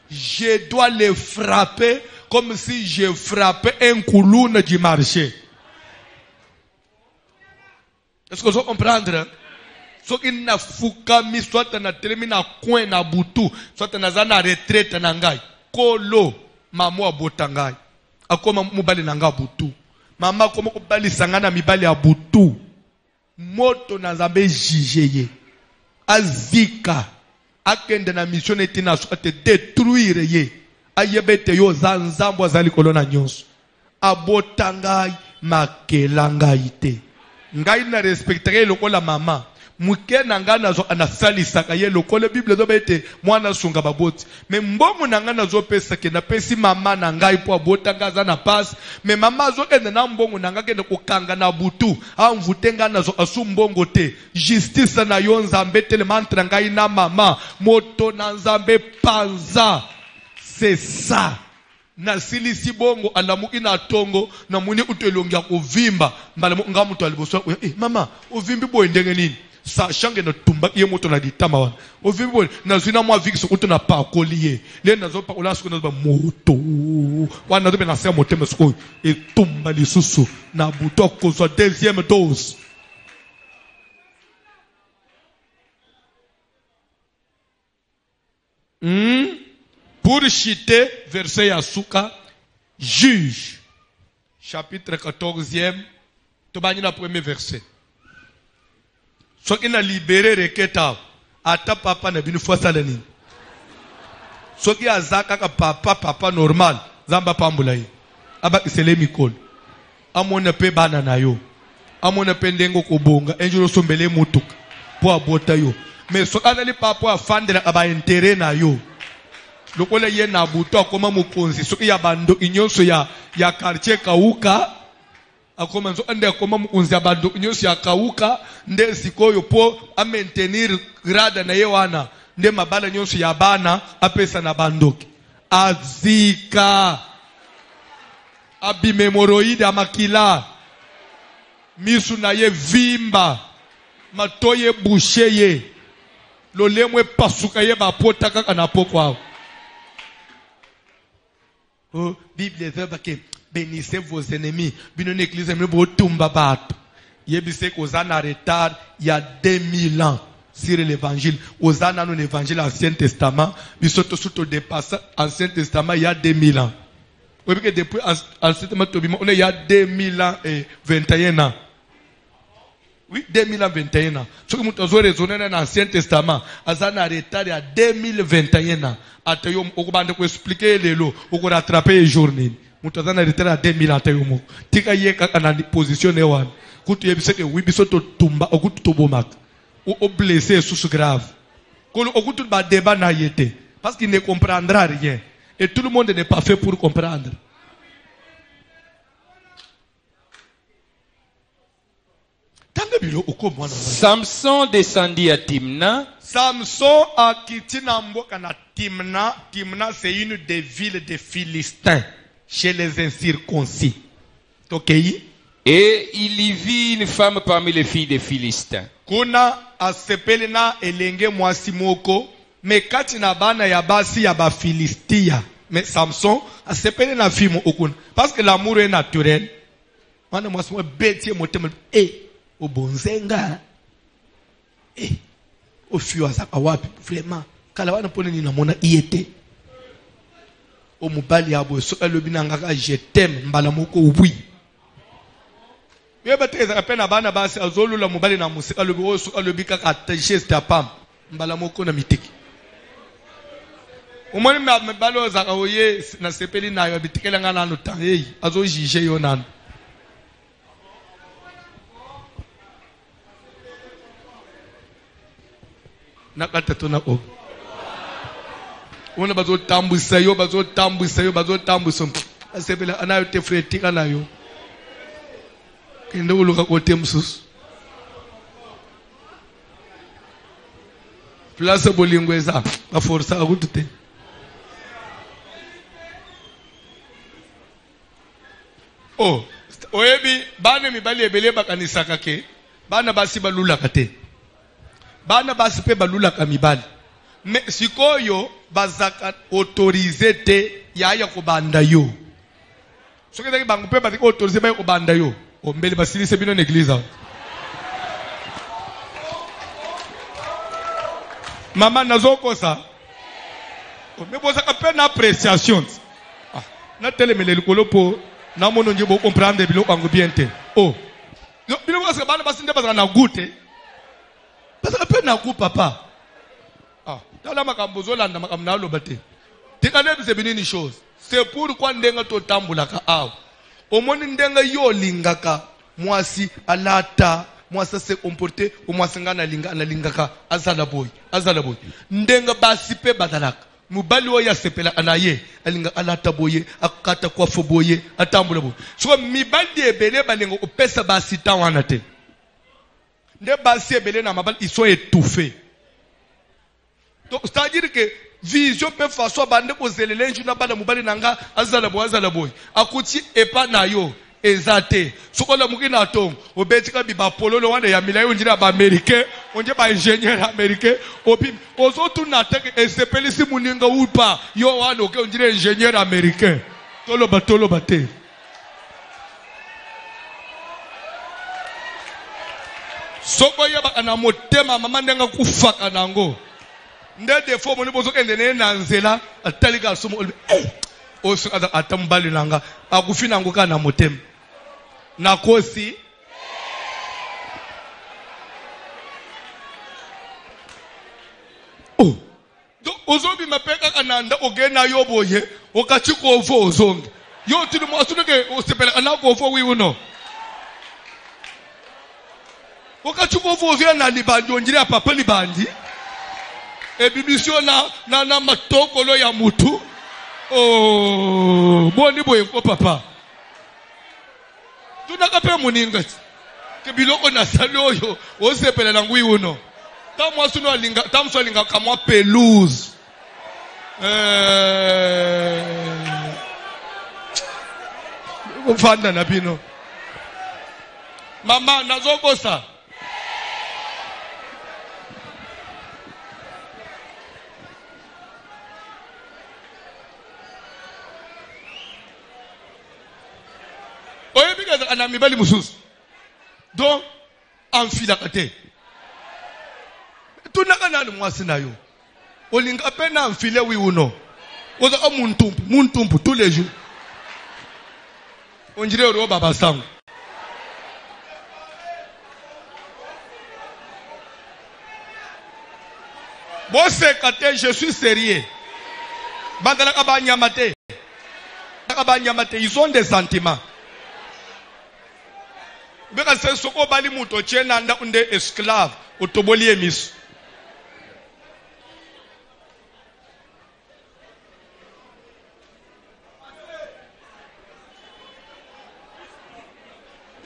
S1: Je dois le frapper comme si je frappais un couloune du marché. Est-ce que vous comprenez? Ce qui n'a fukami, soit na termine na coin na butu, soit na zana retraite na ngai. Kolo, maman abotangai. Akoma mubali na nga butu. Mama komo kubali sangana mibali ya butu. Moto na nzambe jijeye. Azika. Akende na mission etina so te détruire ye. Ayebete yo zanzambo azali kolona nyonso. Abotangai makelangai te. Ngai na respecterai lokola mama. Muke nanga nazo anasalisaka ye lokola Bible zo bete mwana sunga baboti. Me mbongo nanga nazo pesa ke na pesi mama na ngai po abota ngaza na pass. Me mama zo ende na mbongo nanga kende kokanga na butu. Amvutenga nazo asu mbongo te. Justice na yo nzambe tele mantra ngai na mama. Moto na nzambe panza. C'est ça. Na silisi bongo alamuki na tongo na muni utelongia kuvimba. Mbala nga mtu aliboso. Mama, uvimbi bo ndenge nini? Sa change na tumba ye moto na ditama wana ovimbo na zina mwa viki sokoto na pa koliye le na zo pa ola soko na ba moto wana dobe na se motema soko e tumba lisusu na buto ko so deuxième dose. Pour citer verset ya suka Juge chapitre 14e to bani na premier verset. So qui n'a libéré reketa ata papa na binu fosala nini. So qui azaka ka papa normal zamba pambula yi. Aba isele mikolo. Amona pe bana na yo. Amona pe ndengo kobonga enjuro sombele mutuka po abota yo. Mais so kana li papa afandela aba intérêt na yo. lokola ye na buto akoma mukonzi soki ya bando inyonso ya quartier kauka akoma nzo ande akoma mukonzi ya bando inyonso ya kauka nde sikoyo po a maintenir grade na ye wana nde mabala nyonso ya bana apesa na bandoki azika abimemoroide amakila misu na ye vimba matoye bouché ye lolemwe pasuka ye bapota kaka na poko. Oh, Bible dit que bénissez vos ennemis. Bino l'église me bo tumba bat. Yebise ko zana retard il y a 2000 ans sur l'évangile. Ozana no l'évangile Ancien Testament, bisoto suto dépasse Ancien Testament il y a 2000 ans. Oui, parce que depuis Ancien Testament on est il y a 2000 ans et 21 ans. Oui, 2021 ans. Ce que nous avons raisonné dans l'Ancien Testament, azana retard il y a 2021 ans. Atayom okubande ko expliquer lelo oko rattraper journée mutazana retard à 2000 atayom tika ye kaka na position ne wan kutu yebise ke wibiso to tumba okutu to bomak o blessé sous grave ko okutu ba débat na yete parce qu'il ne comprendra rien et tout le monde n'est pas fait pour comprendre.
S2: Samson descendit à Timna.
S1: Samson a quitté na Timna. Timna, c'est une des villes des Philistins, chez les incirconcis. Okay.
S2: Et il y vit une femme parmi les filles des Philistins.
S1: Kuna asepelena elenge mwasi moko, me kati na bana ya basi ya ba Philistia. Mais Samson asepelena fille okuna. Parce que l'amour est naturel. Wana mwasi mo beti motema au bonzenga au fiwaza kawapi vraiment kala wana pone ni namona iete au mobali abo so alobi ngaka je t'aime mbala moko oui yeba teza kapena bana basi azolula mobali na musika alobi o so alobi kaka attaché stapam mbala moko na mitiki umoni mbalo za kaoye na sepeli nayo bitikela ngana no tan azo jije yo nanu. Nakatona o. Ona bazo tambusa yo. Asebela anayo te fretika nayo. Kende uluka kote msusu. Place bolingweza ba força akutute. Oh, oyebi bana mibali ebele bakanisa kake. Bana basi balula kate. Bana basi pe balula kamibali. Mais sikoyo bazaka autorisé te yaya ko banda yo. Soki taki bangu pe batiko autorisé ba ko banda yo. Ombele basili se bino n'église. Mama nazoko sa. Me boza ka pe na appréciation. Ah, na telemele likolo po na mono nje bo comprendre bilo bangu bien te. Oh. Bilo ko sa bana basi nde bazana goûter. Parce que peine à coup papa. Ah, dans la makambozo là na makamna lo bate. Tikane c'est une chose. C'est pourquoi ndenga to tambulaka aw. Omoni ndenga yo lingaka mwasi alata mwasa se comporter o mwasi ngana lingaka azala boy. Ndenga basi pe badalaka. Mubali wo ya sepela anaye alinga alata boye akata kwa foboye atambula boye. So mibali ebele balengo opesa basi tawana te. Les basi ebele na mabal ils sont étouffés. Donc c'est-à-dire que vision peut faire soit bande ko zelele njuna bala mubali nanga azala boy akuti epa na yo ezate sokola mukina tong obetika biba pololo wana ya milayo njira ba américain onje ba ingénieur américain opi ozotu na teke esepeli si muninga upa yo wana oke njira ingénieur américain tolo bate. Soko yeba ana motema mama ndenga kufaka nango nde defo moni bozo kende na nzela atalika sumo oso atambali nanga akufina ngo kana motema nakosi oh do ozobi mapeka kananda ogena yoboye okachiko ovo ozonge yo tinu mo asuneke osepela anako ovo wi uno Wakachukua vovia na libandi onjire papa libandi. ebibisio na matokolo ya mutu. Oh, boni boye ko papa. Tunakape muninga. Ke biloko na salo yo, o sepela na ngui uno. Tamwa suno linga, tamso linga kamwa pelouse. Ufanda na bino. Mama nazokosa. Oye bika ana mibali mususu. Donc enfila kate. Tunaka nani mwasi nayo. Olinga pena enfile wi uno. Oza muntumpu tous les jours. On dirait au baba sang. Bon c'est kate, je suis sérieux. Bandala kabanyamate. Kabanyamate, ils ont des sentiments. Beka se soko bali muto chena nda unde esclave otoboli emis.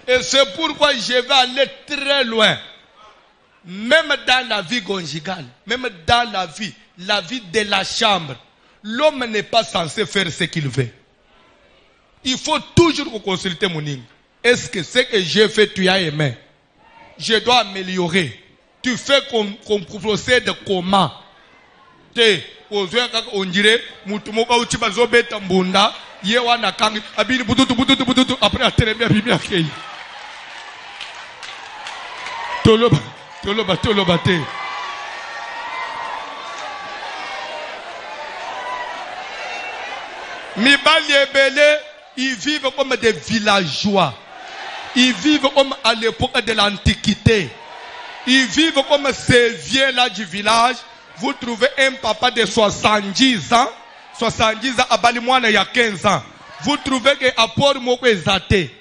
S1: Et c'est pourquoi je vais aller très loin. Même dans la vie conjugale, même dans la vie de la chambre, l'homme n'est pas censé faire ce qu'il veut. Il faut toujours consulter mon ligne. Est-ce que ce que j'ai fait, tu as aimé? Je dois améliorer. Tu fais qu'on procède comment? On dirait, Mutumoka Uchiba Zobe Tambunda, Yewana Kang, Abili Bututu, après à Télémia Bibia Kei. Toloba te. Mibali Ebele, ils vivent comme des villageois. Ils vivent comme à l'époque de l'Antiquité. Ils vivent comme ces vieux-là du village. Vous trouvez un papa de 70 ans. 70 ans à Balimouana il y a 15 ans. Vous trouvez qu'à Port Moko est athée.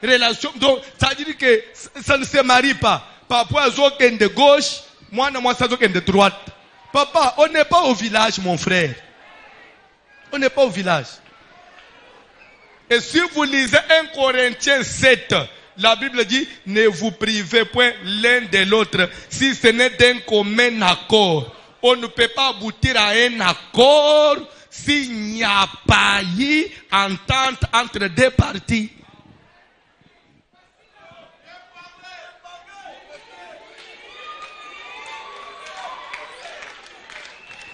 S1: Relation. Donc, ça veut dire que ça ne se marie pas. Papa a zoken de gauche. Moi, ça zoken de droite. Papa, on n'est pas au village, mon frère. On n'est pas au village. Et si vous lisez 1 Corinthiens 7, la Bible dit, ne vous privez point l'un de l'autre, si ce n'est d'un commun accord. On ne peut pas aboutir à un accord s'il n'y a pas eu entente entre deux parties.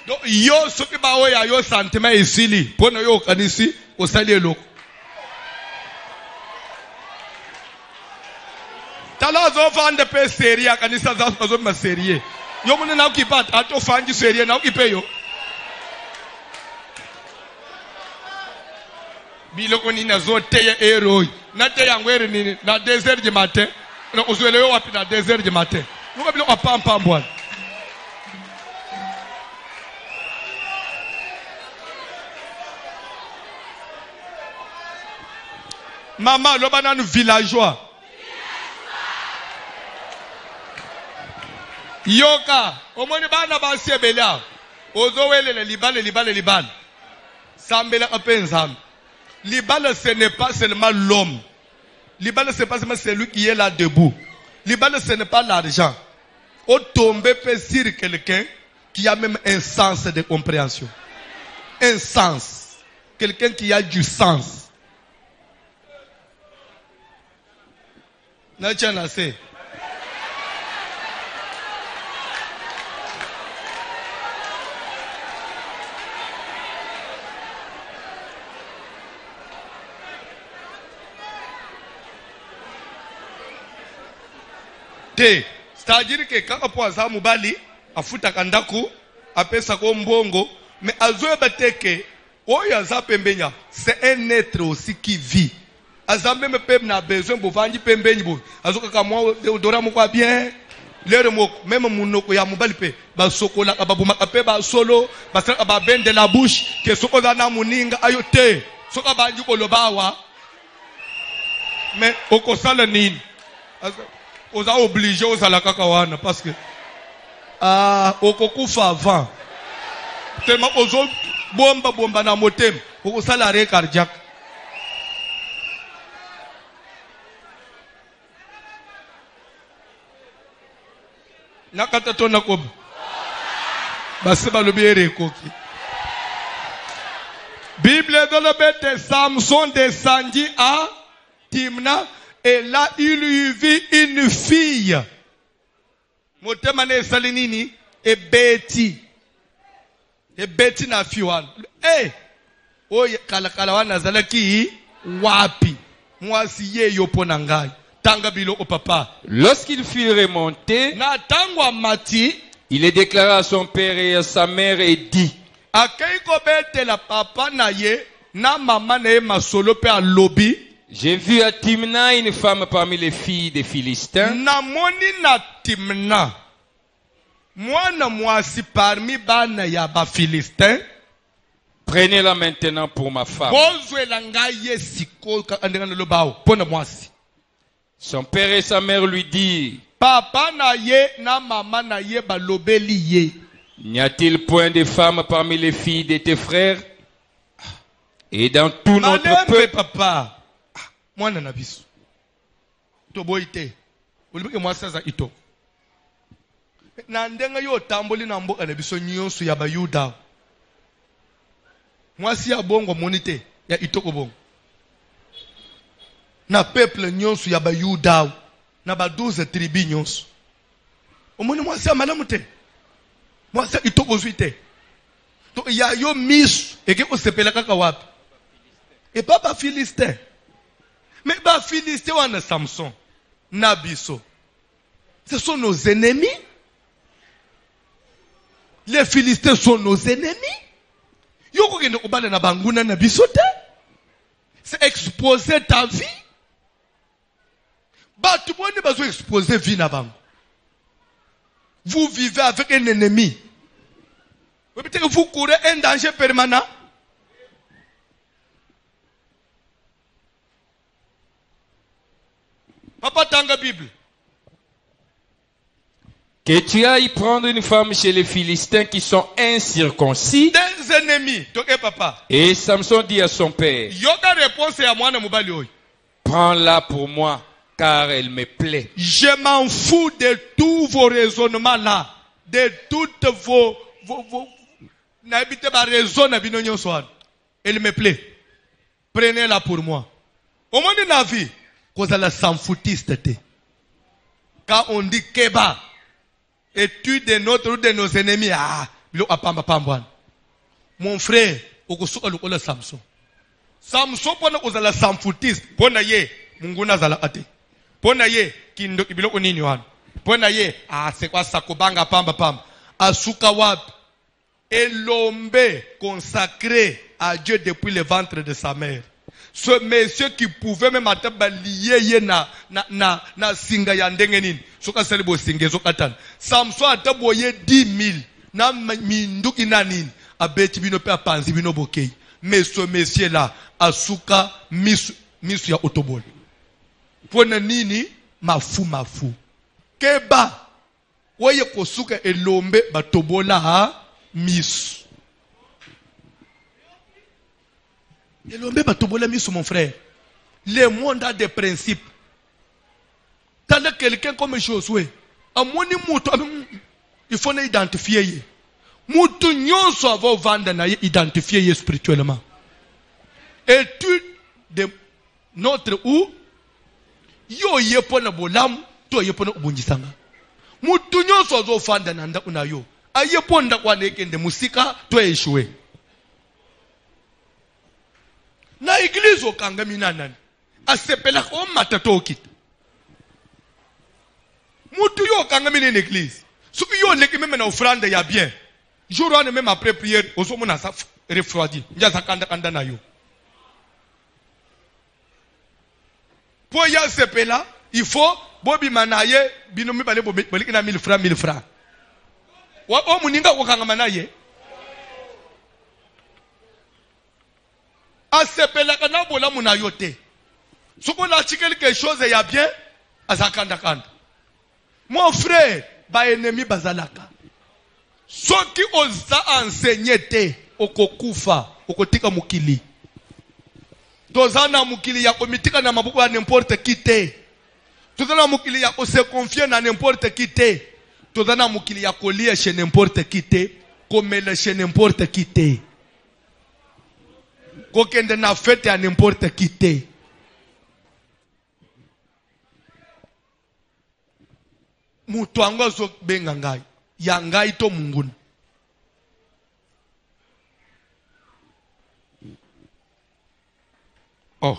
S1: Donc, yo, ce qui va yo sentiment ici, pour nous, yo, ici, au salier l'eau. Tala zo fan de pe seria kanisa zo ma serie. Yo mun na ukipat ato fanji serie na ukipe yo. Bilo ko ni na zo teye ero. Na te yangwere ni na 2h du matin. Na uzwele yo wapi na 2h du matin. Nuko bilo apampa mbwana. Maman lo bananu villageois. Yoka, omoni bana basi belia. Ozowele libale. Sambela apenzam. Libale ce n'est pas seulement l'homme. Libale c'est pas seulement celui qui est là debout. Libale ce n'est pas l'argent. Au tomber peut sur quelqu'un qui a même un sens de compréhension. Un sens. Quelqu'un qui a du sens. N'a c'est. C'est-à-dire que quand on a mubali, afuta kandaku, apesa ko mbongo, mais azoeba teke, oya za pembenya, c'est un être aussi qui vit. Aza même pembe na besoin pour vendre pembeni bo. Azoka kamwa odora moko bien, lere moko, même munoko ya mubali pe, ba sokola ababuma pe ba solo, ba saka ba ben de la bouche, que soko za na muninga ayote, soka ba ndiko lobawa. Mais okosala nini? Oza obligé aux alakakawana parce que Ah, okokufa avant. Tellement ozo bomba na motema. Okosala arrêt cardiaque. Nakata tona koba. Basi balobi erekoki. Bible dans le bête, Samson descendit à Timna et là il lui vit une fille. Motema ne salinini et Betty. Et Betty na fiwan. Eh, oye kala wana zalaki wapi. Moi si ye yopo nangai. Tanga bilo o papa.
S2: Lorsqu'il fut remonté,
S1: Na tangwa mati.
S2: il est déclaré à son père et à sa mère et dit:
S1: Akeiko bete la papa na ye na mama na ye masolo pe a lobby.
S2: j'ai vu à Timna une femme parmi les filles des Philistins.
S1: Na moni na Timna. Mwana mwasi parmi bana ya ba Philistin.
S2: Prenez-la maintenant pour ma femme.
S1: Bozwe la ngaye siko ka andena lo bao pona mwasi.
S2: Son père et sa mère lui dirent:
S1: Papa na ye na mama na ye ba lobeli ye.
S2: n'y a-t-il point de femmes parmi les filles de tes frères? Et dans tout notre
S1: Malembe
S2: peuple,
S1: papa. Mwana na biso. To boite. Ulibike mwasi za ito. Na ndenga yo tamboli na mboka na biso nyonso ya ba Yuda. Mwasi ya bongo monite ya itoko bongo. Na peuple nyonso ya ba Yuda. Na ba 12 tribus nyonso. Omoni mwasi ya malamu te. Mwasi ya itoko zuite. To ya yo misu eke osepela kaka wapi. Et pas ba Philistin. Mais ba Philistin wana Samson. Na biso. Ce sont nos ennemis. Les Philistins sont nos ennemis. Yoko kende obala na banguna na biso te. C'est exposer ta vie. Bah, tout le monde a besoin d'exposer vie na bango. Vous vivez avec un ennemi. Peut-être que vous courez un danger permanent. Papa tanga Bible.
S2: que tu ailles prendre une femme chez les Philistins qui sont incirconcis.
S1: Des ennemis. Toke papa.
S2: Et Samson dit à son père:
S1: Yoka réponse ya mwana mobali oyo.
S2: prends-la pour moi, car elle me plaît.
S1: Je m'en fous de tous vos raisonnements là. De toutes vos n'habitez pas raison na bino nyonso wana. Elle me plaît. Prenez-la pour moi. Au moins de la vie, kozala sans foutiste te. Quand on dit keba, et tu de notre ou de nos ennemis, ah, bilo apamba pambwana. Mon frère, okosuka lokola Samson. Samson pona kozala sans foutiste, pona ye munguna zala ate. Pona ye kindo biloko nini wana. Pona ye ah c'est quoi sakobanga pamba pamba. Asuka wapi? Elombe consacré à Dieu depuis le ventre de sa mère. Ce monsieur qui pouvait même ataba lié na singa ya ndenge nini. Soka salibo singe zokatan. Samson ataboye 10,000 na minduki na nini. Abeti bino pe apanzi bino bokei. Mais ce monsieur là asuka misu ya otobol. Pona nini mafu. Keba woye kosuka elombe batobola ha misu. Elombe batobola misu mon frère. Le monde a des principes. Quand quelqu'un comme Josué, amoni mutu il faut l'identifier ye. Mutu nyonso avo vanda na ye identifier ye spirituellement. Étude de notre ou yo yepona bolam to yepona ubunjisanga. Mutu nyonso avo vanda na ndaku na yo. Ayeponda kwa nekende musika to eshwe. Na église okanga minanani. Asepela ko matato okita. Mutu yo okanga minene église. Suki yo leki même na offrande ya bien. Jour one même après prière, osomo na sa refroidi. Njaza kanda na yo. Pour ya sepela, il faut bobi manaye binomi bale bobi na 1000 francs. Wa o muninga okanga manaye. Asepela kana bola muna yote. Soko na quelque chose ya bien, azakanda kanda. Mon frère, ba ennemi bazalaka. Soki oza enseigné te, okokufa, okotika mukili. Tozana mukili ya komitika na mabuku ya n'importe qui te. Tozana mukili ya ko se confier na n'importe qui te. Tozana mukili ya kolia chez n'importe qui te, komela chez n'importe qui te. Kokende na fete ya n'importe qui te. Mutu ango zo benga ngai. Ya ngai to munguna. Oh.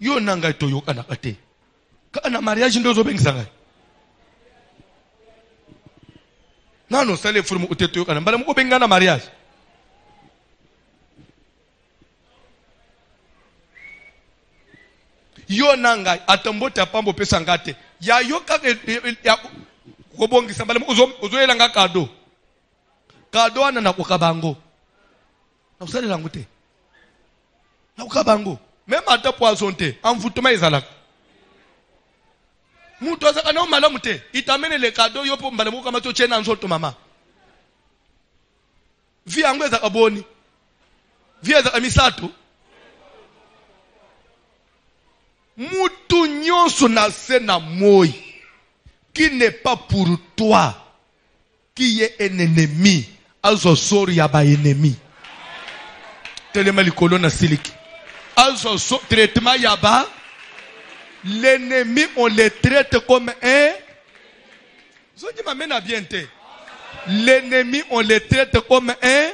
S1: Yo nanga to yo kana kate. Kana mariage ndo zo bengisa ngai. Nano sale furumu uteto yo kana. Mbala muko benga na mariage. Yo nanga atambote apambo pesa ngate. Ya yo kake ya kobongisa mbala uzoyela nga kado. Kado ana na kukabango. Na usale langu te. Na kukabango. Même à ta poisson te, en foutuma izalak. Mutu azaka na malamu te, itamene le cadeau yo po mbala muka mato chena nzoto mama. Vi yangu ezaka boni. Vi ezaka misato. Mutu nyonso na se na moi, qui n'est pas pour toi, qui est un ennemi, azo sori ya ba ennemi. Telema likolo na siliki. Also, traitement yaba, l'ennemi, on le traite comme un. Je m'amène à bien te. L'ennemi, on le traite comme un.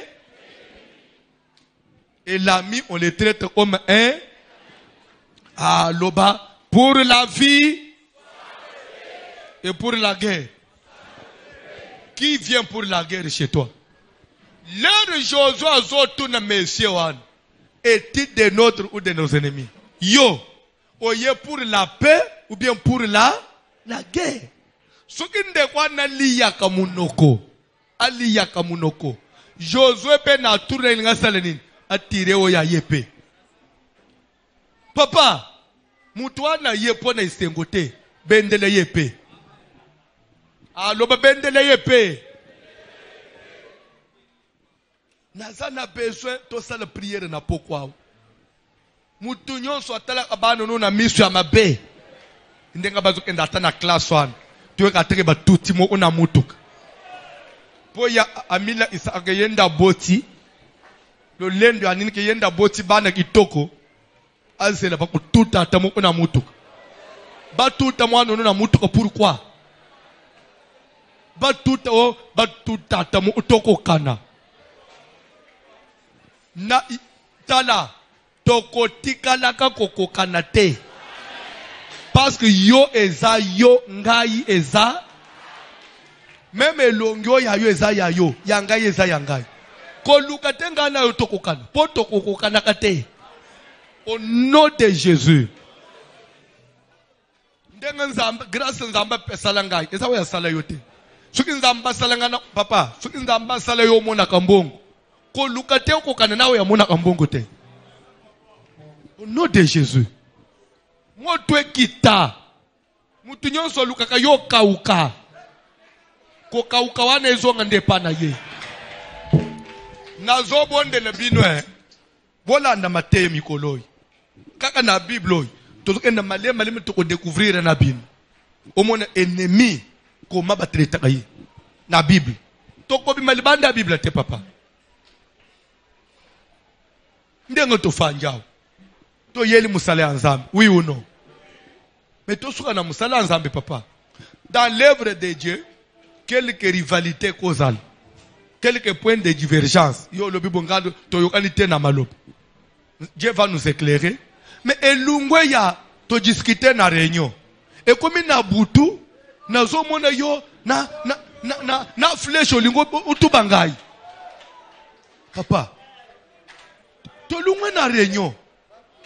S1: Et l'ami, on le traite comme un. Ah, loba, pour la vie et pour la guerre. Qui vient pour la guerre chez toi? L'heure Josué a zotouna messieurs wan. Est-il de nôtres ou de nos ennemis? Yo, oye pour la paix ou bien pour la guerre. Ce qui ne quoi na liya kamunoko, aliya kamunoko. Josué pe na tourne nga salenin, atire oya yepe. Papa, mutwa na yepo na isengote, bendele yepe. Aloba bendele yepe. Naza na besoin to sala prière na pokwa. Mutu nyonso atala abano no na misu ya mabe. Ndenga bazuke ndata na class 1. Tuwe kateke batuti mo una mutuka. Po ya amila isa akayenda boti. Lo lendo anini ke yenda boti bana kitoko. Azela pa kututa atamo una mutuka. Batuta mwana no na mutuka pourquoi? Batuta atamo utoko kana. Na tala toko tikalaka koko kanate. Parce que yo eza yo ngai eza. Même elongyo ya yo eza ya yo, ya ngai eza ya ngai. Ko lukate ngana yo toko kana. Po toko kana kate. Au nom de Jésus. Ndenga nzamba grâce nzamba pesala ngai. Eza wa sala yote. Suki nzamba sala ngana papa, suki nzamba sala yo mona kambongo. Ko lukate ko kana nawe ya mona kambongo te. Au nom de Jésus. Motwe kita. Mutu nyonso lukaka yo kauka. Ko kauka wana ezonga ndepa na ye. Nazo bonde le binwe. Bolanda Mateye mikoloi. Kaka na Bible. Tozokenda malema toko découvrir na Bible. Omona ennemi ko mabatreta kayi. Na Bible. Toko bi malibanda Bible te papa. Ndengo to fanjao. To yeli musale anzambe. Oui ou non? Mais to suka na musale anzambe papa. Dans l'œuvre de Dieu, quelques rivalités causales, quelques points de divergence. Yo lobi bongado to yokanite na malopo. Dieu va nous éclairer. Mais elungwe ya to discuter na réunion. Et comme na butu na zomona yo na flèche olingo utubangai. Papa. To lungwe na réunion.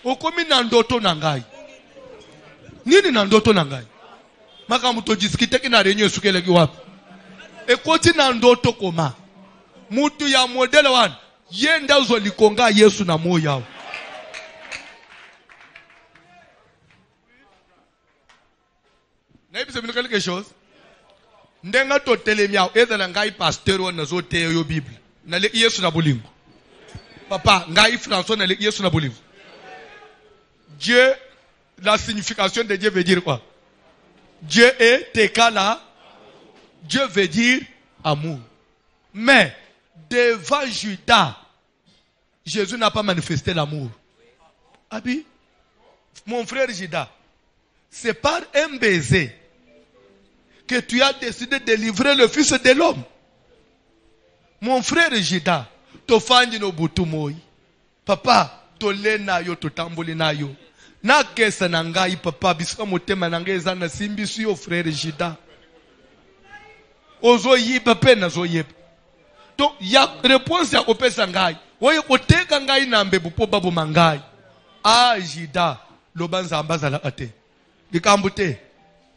S1: Okomi na ndoto na ngai. Nini na ndoto na ngai? Maka muto discuter ki na réunion sukele ki wapi? Ekoti na ndoto koma. Mutu ya modele wan. Yenda uzo likonga Yesu na moyo yao. N'est-ce pas quelque chose? ndenga to telemia ezala ngai pasteur on nazo te yo Bible na le Yesu na bolingo papa ngai François na le Yesu na bolingo. Dieu, la signification de Dieu veut dire quoi? Dieu est tekala. Dieu veut dire amour. Mais devant Judas, Jésus n'a pas manifesté l'amour. Abi, mon frère Judas, c'est par un baiser que tu as décidé de livrer le Fils de l'homme. Mon frère Judas, to fanji no butu moi. Papa, to lena yo to tamboli na yo. Na kesa na ngai papa bisika motema na ngai eza na simbisu yo frère Judas. Ozo yiba pe na zo yiba. To ya réponse ya kopesa ngai. Oye koteka ngai na mbebu po babu mangai. Ah Judas, lobanza ambazala ate. Likambu te.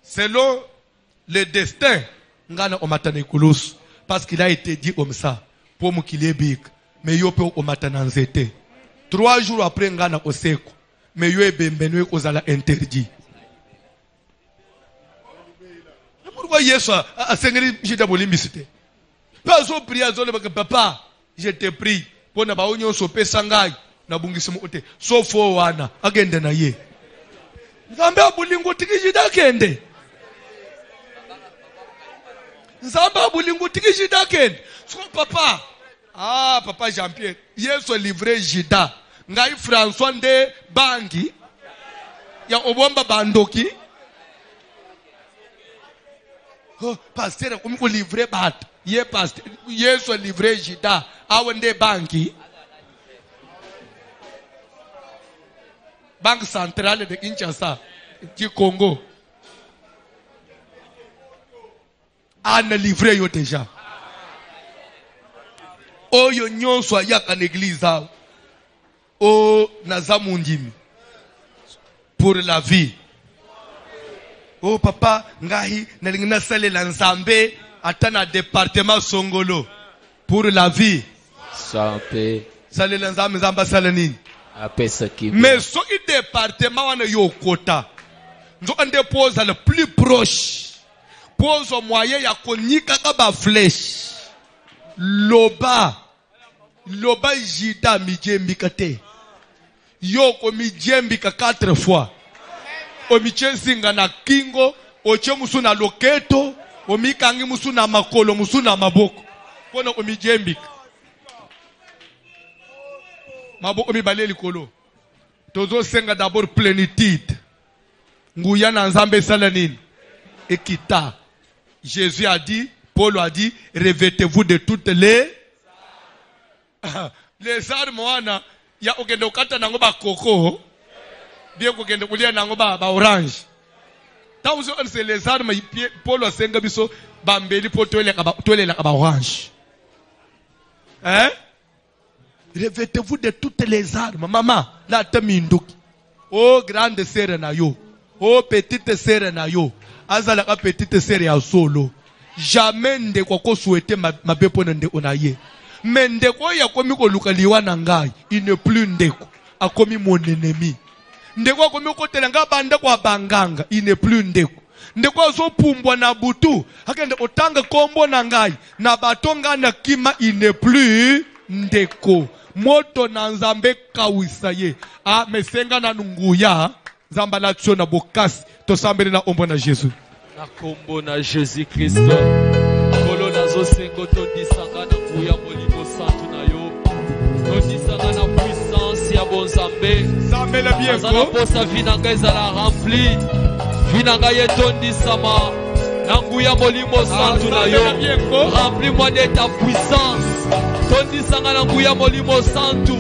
S1: Selon le destin ngana omatana ikulusu parce qu'il a été dit comme ça pour mukile bik mais yo pe omatana nzete 3 jours après ngana oseko mais yo ebembenwe kozala interdit. Pourquoi Yesu a sengeri Judas bolimbisite pas so prier zo le papa je te prie pour na ba onyo so pesa ngai na bungisimu ote so fo wana agende na ye nzambe abulingo tiki Judas kende Nzamba bulingu tiki Judas ken. Son papa. Ah, papa Jean-Pierre. Yesu livré Judas. Ngai François de bangi. Ya obomba bandoki. Oh, pasteur, comme vous livrez bat. Ye pasteur. Yesu livré Judas. Awende bangi. Banque centrale de Kinshasa. Du Congo. Ana livré yo déjà. Oyo nyonso ayaka na église ao. O nazamundimi. Pour la vie. Oh papa, ngai nalingina salela nzambe atana département Songolo. Pour la vie.
S3: Santé.
S1: Salela nzambe nzamba salanini.
S3: Apesa ki.
S1: Mais ce département wana yo kota. Nzo ande pose le plus proche. Pose moyen ya konika kaba flèche. Loba Judas mijembi kate. Yoko mijembi ka 4 fois. Omichensinga na kingo, oche musu na loketo, omikangi musu na makolo, musu na maboko. Pona omijembi. Maboko omibale likolo. Tozo senga d'abord plénitude. Nguya na nzambe salanini. Ekita. Jésus a dit, Paul a dit, revêtez-vous de toutes les armes wana ya okende ukata nango ba koko bien kokende kulia nango ba orange. Tauzo c'est les armes Paul asenga biso bambeli po toele ka ba orange. Hein? Revêtez-vous de toutes les armes. Maman, la teminduki. Oh grande sœur na yo. Oh petite sœur na yo. Azala ka petite sœur ya solo. Jamais nde kwa ko souhaiter ma bepo nde onaye. Mais ndeko ya komi ko lukaliwa na ngai, il ne plus ndeko. Akomi mon ennemi. Ndeko akomi ko telanga banda kwa banganga, il ne plus ndeko. Ndeko so pumbwa na butu, akende otanga kombo na ngai, na batonga na kima, il ne plus ndeko. Moto na nzambe kawisa ye. Ah, mesenga na nunguya, nzamba na tso na bokasi, to sambele na ombo na Jésus.
S3: Na kombo na Jésus Christ. Kolo na zo sengo to disanga na nguya molimo santu na yo. To disanga na puissance ya bonzambe.
S1: Zambe la bien
S3: ko. Posa vinanga ezala rempli. Vinanga yetondi sama. Na nguya molimo santu na yo. Remplis-moi de ta puissance. To disanga na nguya molimo santu.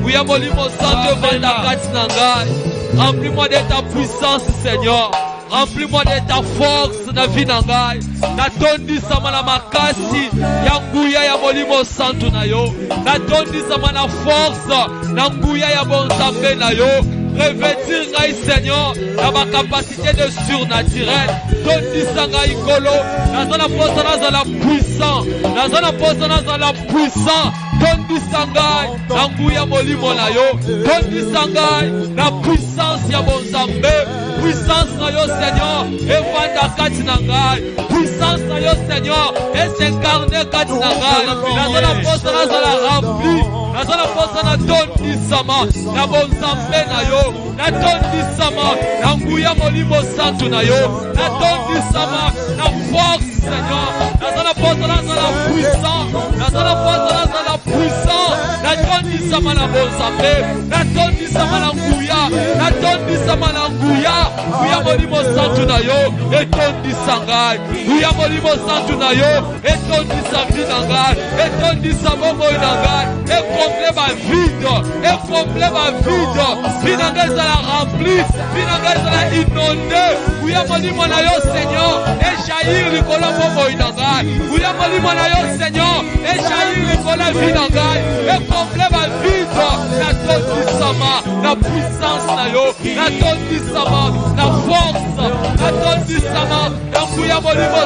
S3: Nguya molimo santu vanda kati na ngai. Remplis-moi de ta puissance, Seigneur. Remplis-moi de ta force na vie na ngai. Na tondi sama na makasi ya nguya ya molimo santu na yo. Na tondi sama na force na nguya ya bonzambe na yo. Revêtir ngai Seigneur na ma capacité de surnaturel. Tondi sanga ikolo. Nazana posa nazala puissant. Nazana posa nazala puissant. Tondi sangai na nguya molimo na yo. Tondi sangai na puissance ya bonzambe. puissance na yo Seigneur evanda kati na ngai puissance na yo Seigneur s'incarner kati na ngai nazala posa nazala rempli nazala posa na tondisama na bonzambe na yo na tondisama na nguya molimo santu na yo na tondisama na force Seigneur nazala posa nazala puissant nazala posa nazala puissant na tondisama na bonzambe na tondisama na nguya na tondisama na nguya molimo santu na yo etondisa ngai nguya molimo santu na yo etondisa vi na ngai etondisa bomoi na ngai ekomble bavide vi na ngai ezala rempli vi na ngai ezala inonde nguya molimo na yo Seigneur ejaillir likolo bomoi na ngai nguya molimo na yo Seigneur ejaillir likolo vi na ngai ekomble bavide na tondisama na puissance na yo na tondisama na force na tondisama na nguya molimo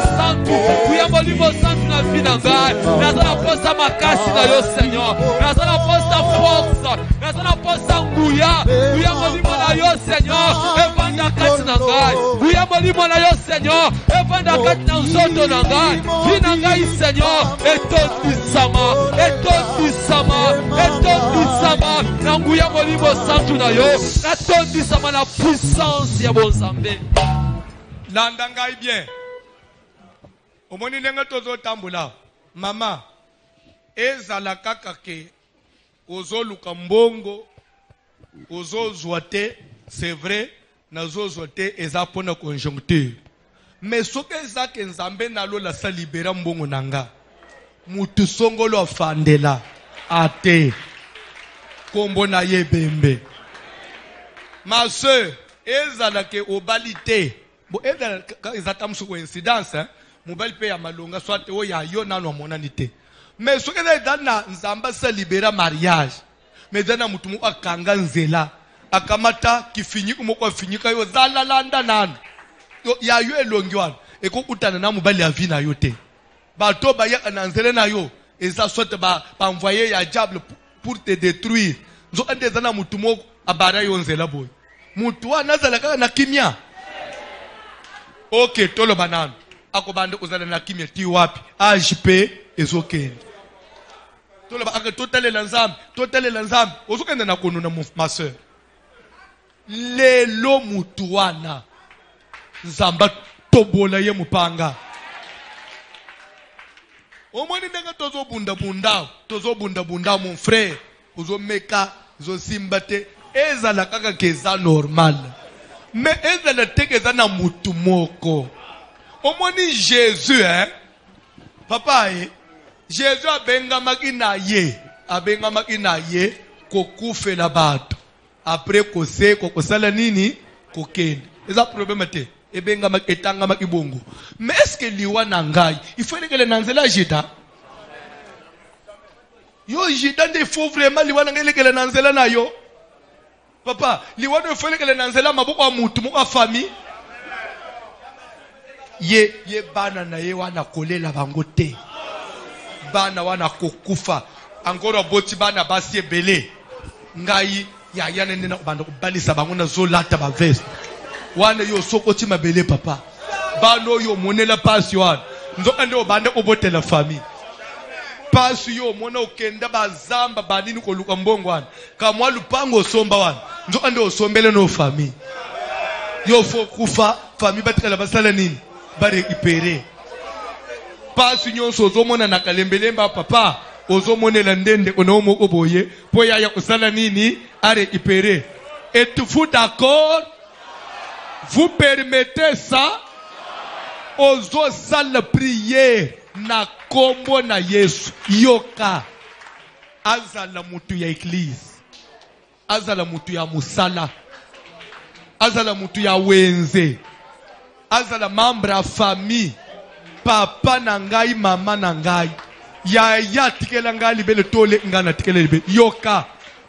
S3: santu na vi na ngai nazala posa makasi na yo Seigneur nazala posa force nazala posa nguya molimo na yo Seigneur evanda kati na ngai nguya molimo na yo Seigneur evanda kati na nzoto na ngai vi na ngai Seigneur etondisama na nguya molimo santu na yo natondisama na puissance ya bonzambe
S1: landa ngai bien omoni ndenge tozotambula mama ezala kaka ke ozoluka mbongo ozozwa te c'est vrai nazozwa te eza mpona conjoncture mais soki eza ke nzambe nalola sa libera mbongo na nga mutu songolo afandela ate kombo na ye bembe ma soeur ezala ke obali te bo ezala ezata musu coïncidence hein mobali pe ya malonga soit o ya yo nano amonani te mais soki eza na nzamba sa libera mariage mais eza na mutu moko akanga nzela akamata kifinyiku moko afinyika yo zalalanda nano ya yo elongi wana ekokutana na mobali ya vi na yo te bato bayaka na nzela na yo eza soit baenvoye ya diable pour te détruire nzoka nde eza na mutu moko abara yo nzela boye mutu wana azala kaka na kimia ok toloba nano akobanda kozala na kimia ti wapi age pe ezokende toloba aka totalela nzambe ozokende na konuna ma soeur lelo mutu wana nzamba tobola ye mupanga omoni ndenge tozobunda mon frère ozomeka zosimba te ezala kaka keza normal mais ezala te keza na mutu moko omoni Jésus hein papa Jésus abengamaki na ye kokufela bato après kokosala nini kokende eza problème te ebengamaki etangamaki bongo mais est-ce que liwa na ngai il faut que na nzela jida yo jida nde faut vraiment liwa na ngai lekele na nzela na yo papa liwa nde faut lekele na nzela maboko ya mutu moko ya famille ye bana na ye wana kolela bango te bana wana kokufa encore aboti bana basi ebele ngai ya nene na banda kobalisa bango na zolata ba veste wana yo sokoti mabele papa bano yo monela pasi wana nzoka nde obande obotela famille pasi yo mona okenda bazamba banini koluka mbongo wana kamwa lupango osomba wana nzoka nde osombele no famille yo fo kufa famille batikala basala nini ba récupérer pasi nyonso ozomona na kalembelemba papa ozomonela ndende kono moko boye po ya kusala nini a récupérer. Êtes-vous d'accord? Vous permettez ça? Ozo sala prière na kombo na Yesu yoka azala mutu ya église, azala mutu ya musala, azala mutu ya wenze, azala membre ya famille, papa na ngai mama na ngai ya tikela ngai libele tole ngana tikela libele yoka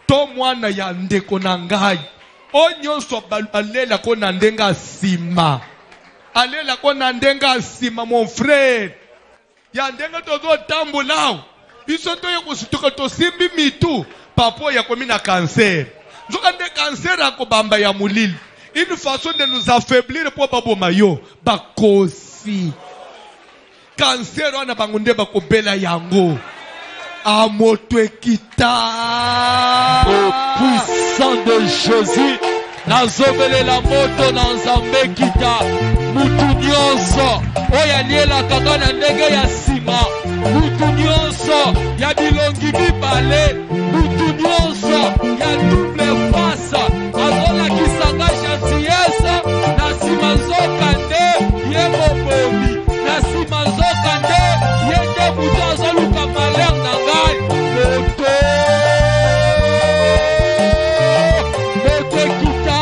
S1: to mwana ya ndeko na ngai onyonso alela ko na ndenga sima, alela ko na ndenga sima mon frère ya ndenga tozo tambulao biso to yokusituka to simbi mitu papo ya komi na cancer nzoka nde cancer akobamba ya mulili une façon de nous affaiblir pour baboma yo bakosi cancer wana bangunde bakobela yango amoto ekita
S3: Au puissant de Jésus, nazobelela moto na nzambe kita mutu nyonso oyo alielaka nga na ndenge ya nsima, mutu nyonso ya bilongi mibale, mutu nyonso ya double face azolakisanga gentillesse na nsima nzoka nde ye mobomi, na nsima nzoka nde ye nde mutu azoluka malere na ngai moto ekita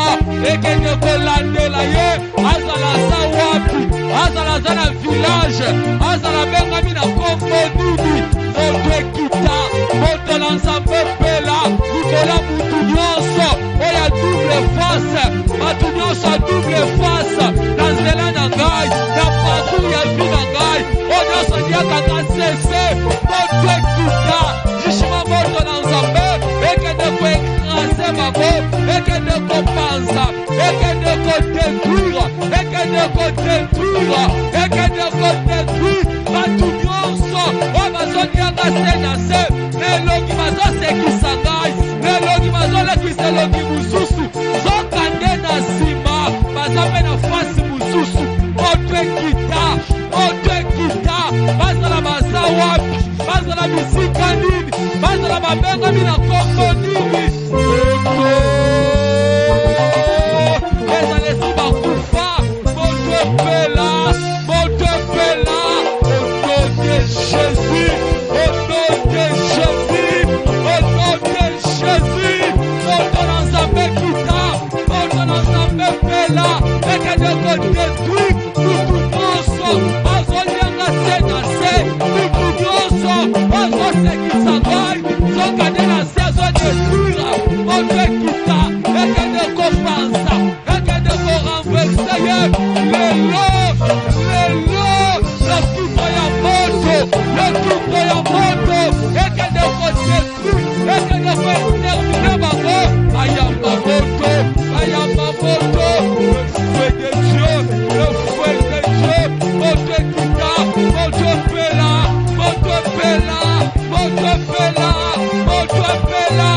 S3: ekende kolandela ye azala za wapi, azala za na village, azala bengami na kombo nini, moto ekita moto na nzambe pela likola mutu nyonso oyo ya double face, batu nyonso ya double face na nzela na ngai na parcours ya vi na ngai oyo nyonso liakanga sese moto ekita jishima moto na nzambe ekende koekrase bango, ekende kopanza, ekende kodétruire, ekende kodétruire, ekende kodétruire batu nyonso oyo bazolianga se na se, elongi bazosekisa ngai, elongi bazolekisa elongi mosusu zoka nde na nsima baza mpe na fasi mosusu moto ekita bazala baza wapi, bazala bisika nini, bazala babengami na kombo nini moto ezala esi bakufa moto epela au nom de Jésus, au nom de Jésus, au nom de Jésus, moto na nzambe kita, moto na nzambe pela ekende kodétruire mutu nyonso azolianga se na se, mutu nyonso azosekisa ngai zoka nde na se azodétruire moto ekita ekende kopanza, ekende korenverse ye lelo la kufa ya moto, la kufa ya moto ekende kodétruire, ekende koextermine bango, ayamba moto, le feu de Dieu, le feu de Dieu, moto ekita, moto pela, moto pela, moto pela, moto pela,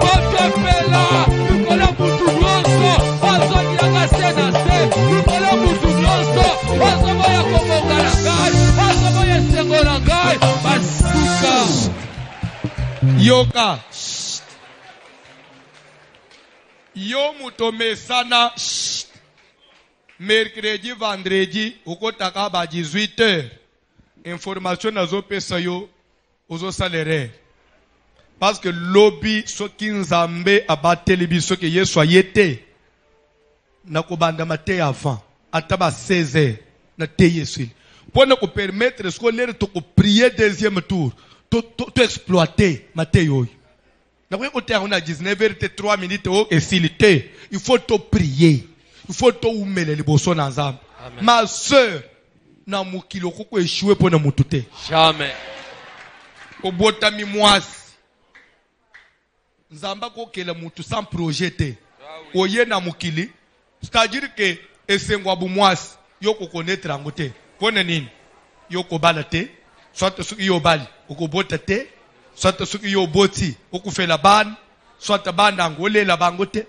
S3: moto pela, likola mutu nyonso azolianga se na se, likola mutu nyonso azoboya kobonga na ngai, azoboya esengo na ngai, basika
S1: yoka yo muto mesana mercredi vendredi okotaka ba 18h information nazopesa yo ozosalere parce que lobi soki nzambe abateli biso ke yesu ayete nakobanda mate avant ata ba 16h na te yesu pona ko permettre sko lere to ko prier deuxième tour to exploiter mate yoy na ko ko on a 19h 3 minutes et silité il faut to prier, il faut to umele liboso na nzambe. Ma sœur na mukilo ko échouer pona mutute
S3: jamais
S1: obotami mwasi nzamba ko kela mutu sans projet oye na mukili, c'est-à-dire que esengwa bu mwasi yo ko connaître angote pona nini yo ko balate soit suki yo bali ko bota te, soit suki yo boti ko fela ban, soit banda ngolela bangote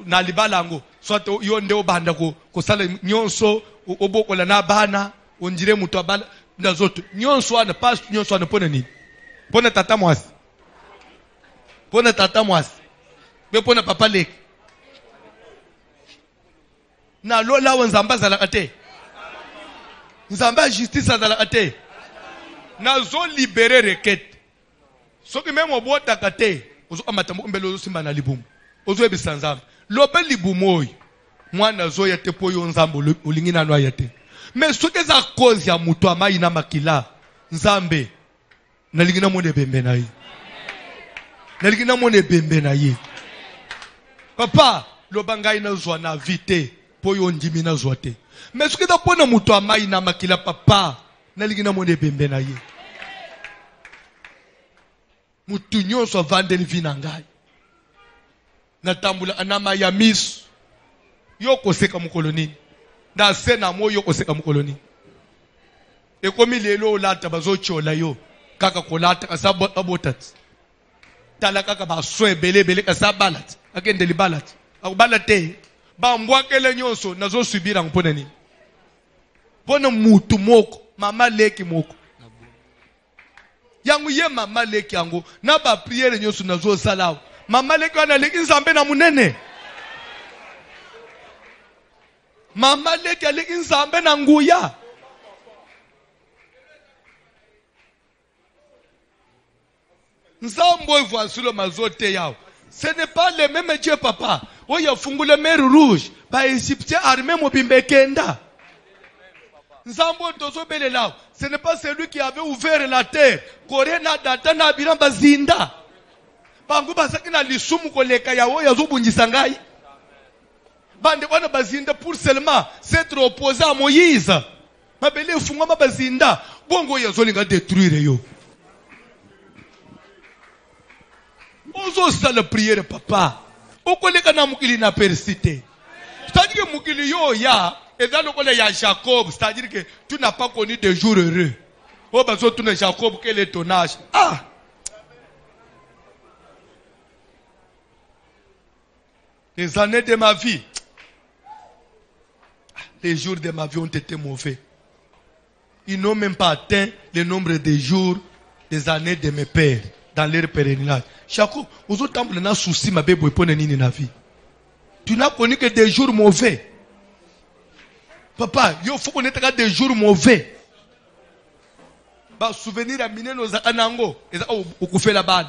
S1: na libala ngo, soit yo nde obanda ko sala nyonso obokola na bana onjire mutu abala na zoto nyonso ana pas nyonso ana pona nini pona tata mwasi, pona tata mwasi be pona papa lek na lola wanzamba zala ate nzamba justice zala ate na zo libérer requête soki même obota kate ozo amatambo mbelo ozo simba na libumu ozo ebisa nzambe lobe libumu oyo mwana zo yate po yo nzambo olingi na no yate mais soki za cause ya mutu amayi na makila nzambe nalingi na mone bembe na ye, nalingi na mone bembe na ye papa loba ngai na zwa na vite po yo ndimi na zwa te, mais soki da pona mutu amayi na makila papa nalingi na mone bembe na ye mutu nyonso avandeli vi na ngai natambula anama ya miso Yoko seka mukoloni. Na sena mo yoko seka mukoloni. E komi lelo lata bazochola yo. Kaka kolata kasaba abotat. Tala kaka baswe bele kasabalat. Akende libalat. Akubalate. Ba mbwakele nyonso nazo subira mpona nini. Pona mutu moko, mama leki moko. Yangu ye mama leki yangu na ba priere nyonso nazo salawo. Mama leki wana leki nzambe na munene. Mama leki aleki nzambe na nguya. Nzambo evoisulo mazote yao. Ce n'est pas le même Dieu papa. Oya fungule mer rouge. Ba Égyptien armé mobimbe kenda. Nzambo tozo bele lao. Ce n'est pas celui qui avait ouvert la terre. Korena data na biramba zinda. Bangu basaki na lisumu koleka ya oya zobunjisa ngai. Bande wana bazinda pour seulement s'être opposé à Moïse. Mabele funga mabazinda. Bongo ya zolinga détruire yo. Ozo sala prière papa. Okoleka na mukili na persité. C'est-à-dire que mukili yo ya et dans le cas de Jacob, c'est-à-dire que tu n'as pas connu de jours heureux. Oh, bah, surtout Jacob, quel est ton âge? Ah! Les années de ma vie, les jours de ma vie ont été mauvais. Ils n'ont même pas atteint le nombre de jours des années de mes pères dans leur pèlerinage. Jacob, aux autres temps, on a souci, ma bébé, pour ne la vie. Tu n'as connu que des jours mauvais. Papa, il faut qu'on ait des jours mauvais. Ba souvenir à mine nos anango, au koufé la balle,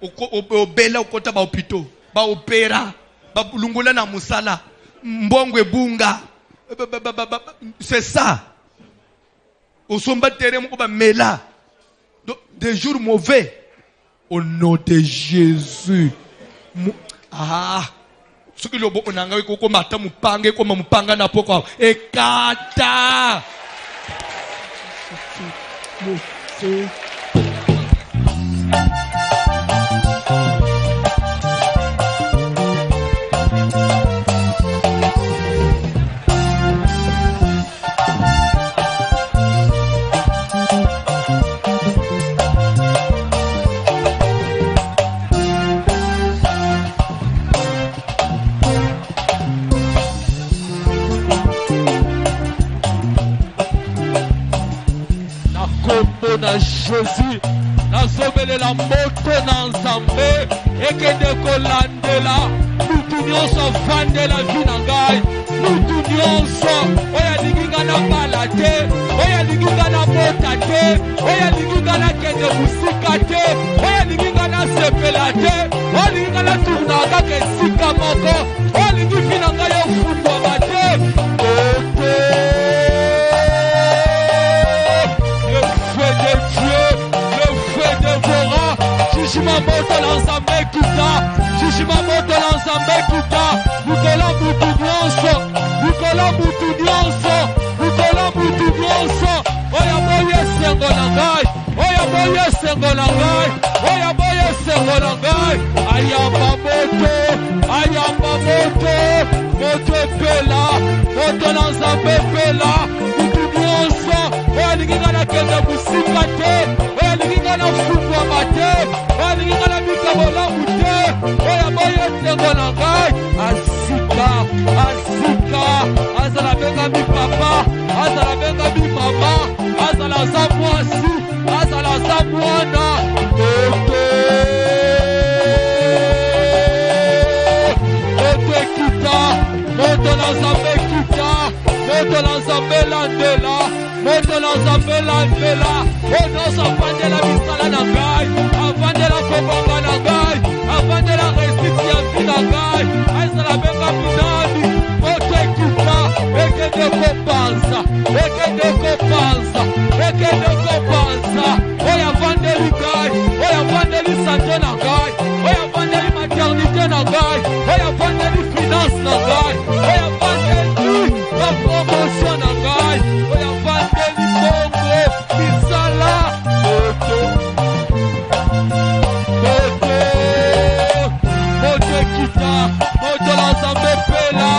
S1: au bela au kota ba opito, ba opéra, ba lungola na musala, mbongwe bunga, c'est ça. Au somba terre mo ba mela, des jours mauvais. Au nom de Jésus. Ah. Ce que le bon onanga ko mata mupange ko mupanga na poko ekata
S3: na Jésus nazobele la moto na nzambe ekende kolandela mutu nyonso vandela vi na ngai mutu nyonso oyo alingi nga na bala te oyo alingi nga na bota te oyo alingi nga na kende mosika te oyo alingi nga na sepela te oyo alingi nga na tourna kaka esika moko oyo alingi vi na ngai ofundwama te Jishima moto l'ensemble kita, Jishima moto l'ensemble kita, Bukola mutu nyonso, Bukola mutu nyonso, Bukola mutu nyonso, Oya boye sengo na ngai, Oya boye sengo na ngai, Oya boye sengo na ngai, Ayamba moto, moto epela, moto l'ensemble epela, mutu nyonso, Oya linginga na kende musika te, Oya linginga na fungwa mate, Oya mikabola mute, Oya boye sengo na ngai, Asika, azala benga mi papa, azala benga mi mama, azala za mwasi, azala za mwana, moto kita, moto na nzambe kita, moto na nzambe landela, moto na nzambe landela, onoso avandela misala na ngai, avandela kobonga na ngai, avandela resiti ya vi na ngai, azala benga minani, moto ekita, ekende kopanza, oya avandeli ngai, oya avandeli sante na ngai, oya avandeli maternité na ngai, oya avandeli finance na ngai, oya avandeli la promotion na ngai, oya avandeli bongo, misala, moto ekita, moto na nzambe pela,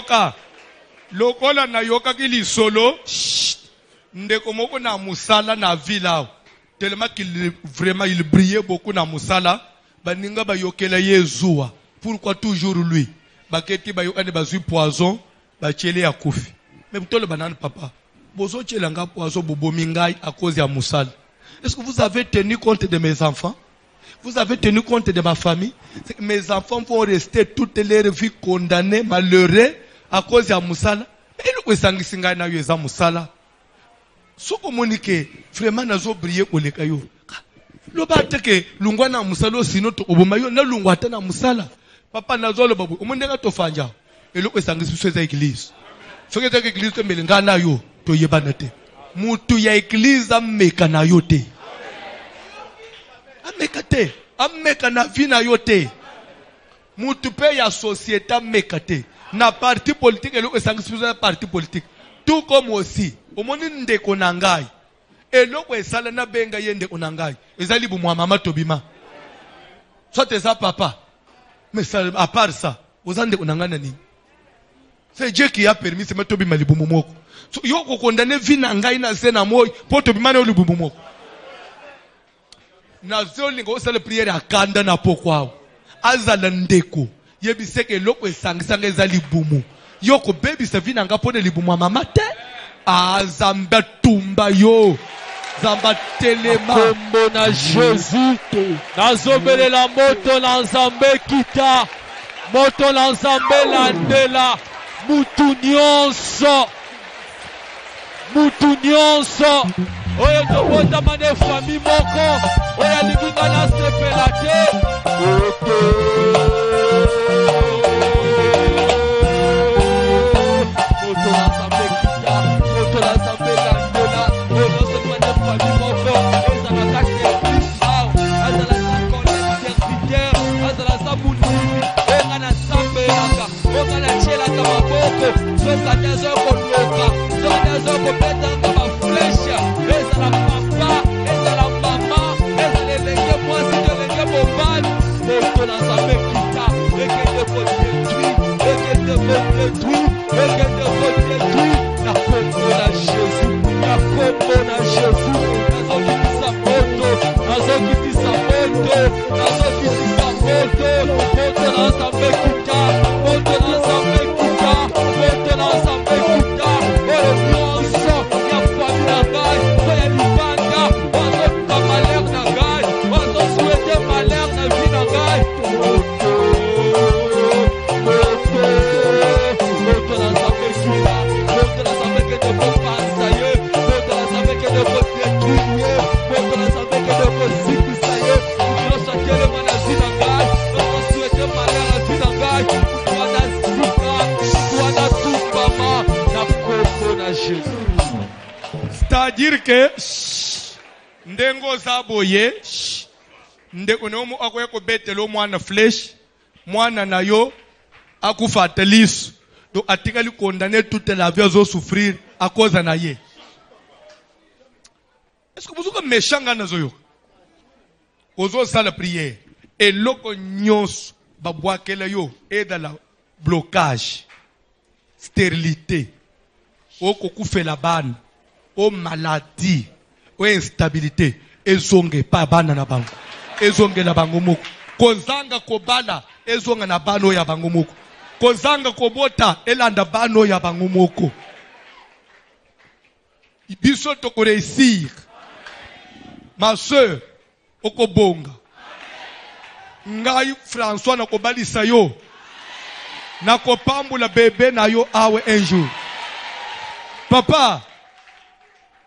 S1: yoka lokola na yoka kili solo ndeko moko na musala na villa tellement qu'il vraiment il brillait beaucoup na musala baninga ba yokela yezua pourquoi toujours lui baketi ba yokane bazui poison ba chele ya kufi mais plutôt le banane papa bozo chele nga poison bobomi ngai à cause ya musala. Est-ce que vous avez tenu compte de mes enfants? Vous avez tenu compte de ma famille? Mes enfants vont rester toute leur vie condamnés, malheureux à cause de Moussala. Et le Sangisinga na yeza Moussala. Soko monike, vraiment nazo briller pour les cailloux. Le batte que lungwana Moussalo sino to obomayo na lungwata na Moussala. Papa nazo le babu. Omondenga to fanja. Et le Sangisu c'est église. Ce que c'est église te melinga na yo to yebanate. Mutu ya église ameka na yote. Ameka te. Ameka na vina yote. Mutu pe ya société ameka te. Na parti politique et le sanction parti politique. Tout comme aussi. Omoni ndeko na ngai. Eloko esala na benga yende onangai. Ezali bu mama tobima. Soit ça papa. Mais ça, à part ça, aux ande onangana ni. C'est Dieu qui a permis ce mettre tobima libu momoko. So, yoko condamné vina ngai na sena moy po tobima libu momoko. Na zolingo osala prière akanda na pokwa. Azala ndeko. Yebiseke loko esangisa ezali bumu. Yoko baby se vina nga pone libumu mama te. Azamba tumba yo. Zamba telema.
S3: Kombo na Jésus. Nazobele la moto na nzambe kita. Moto na nzambe la ndela. Mutu nyonso. Mutu nyonso. Oyo tobota mane famille moko. Oyo likinga na sepela te.
S1: C'est-à-dire que ndengo zaboye ndeko nomu akoyeko betelo mwana flesh mwana nayo akufata liso donc atikali condamné toute la vie à souffrir à cause na ye. Est-ce que vous êtes méchant na zoyo ozo sala prière et loko nyos babwakela yo et dans la blocage stérilité oko kufela bana o maladie, o instabilité, ezonge pa bana na bango. Ezonge na bango moko. Kozanga kobala, ezonga na bano ya bango moko. Kozanga kobota, elanda bano ya bango moko. Biso toko réussir. Ma soeur, okobonga. Ngai François na kobali sayo. Na kopambula bébé na yo awe un jour. Papa,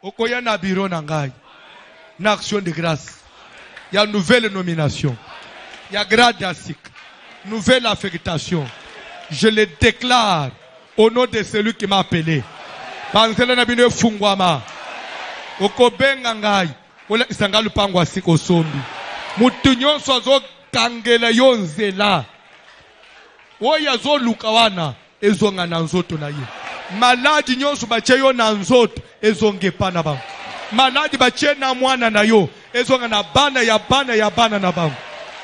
S1: Okoya na bureau nangai. Na action de grâce. Il y a une nouvelle nomination. Il y a grade ASIC. Nouvelle affectation. Je le déclare au nom de celui qui m'a appelé. Panzela na bino fungwama. Okobenga ngai. Ola isangalu pangwa siko sombi. Mutu nyonso azo kangela yonzela. Oya zo lukawana. Ezonga na nzoto na ye. Maladi nyonso bache yo na nzoto ezonge pana bango. Maladi bache na mwana na yo ezonga na bana ya bana ya bana na bango.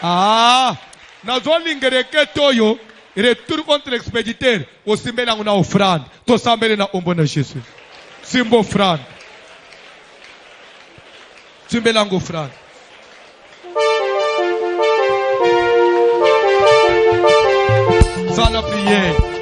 S1: Ah, nazo lingereke toyo Retour contre l'expéditeur. Aussi bien on a offrande. Tout ça bien na ombo na Jésus. Simbo offrande. Simbe lango offrande. Sans la prière.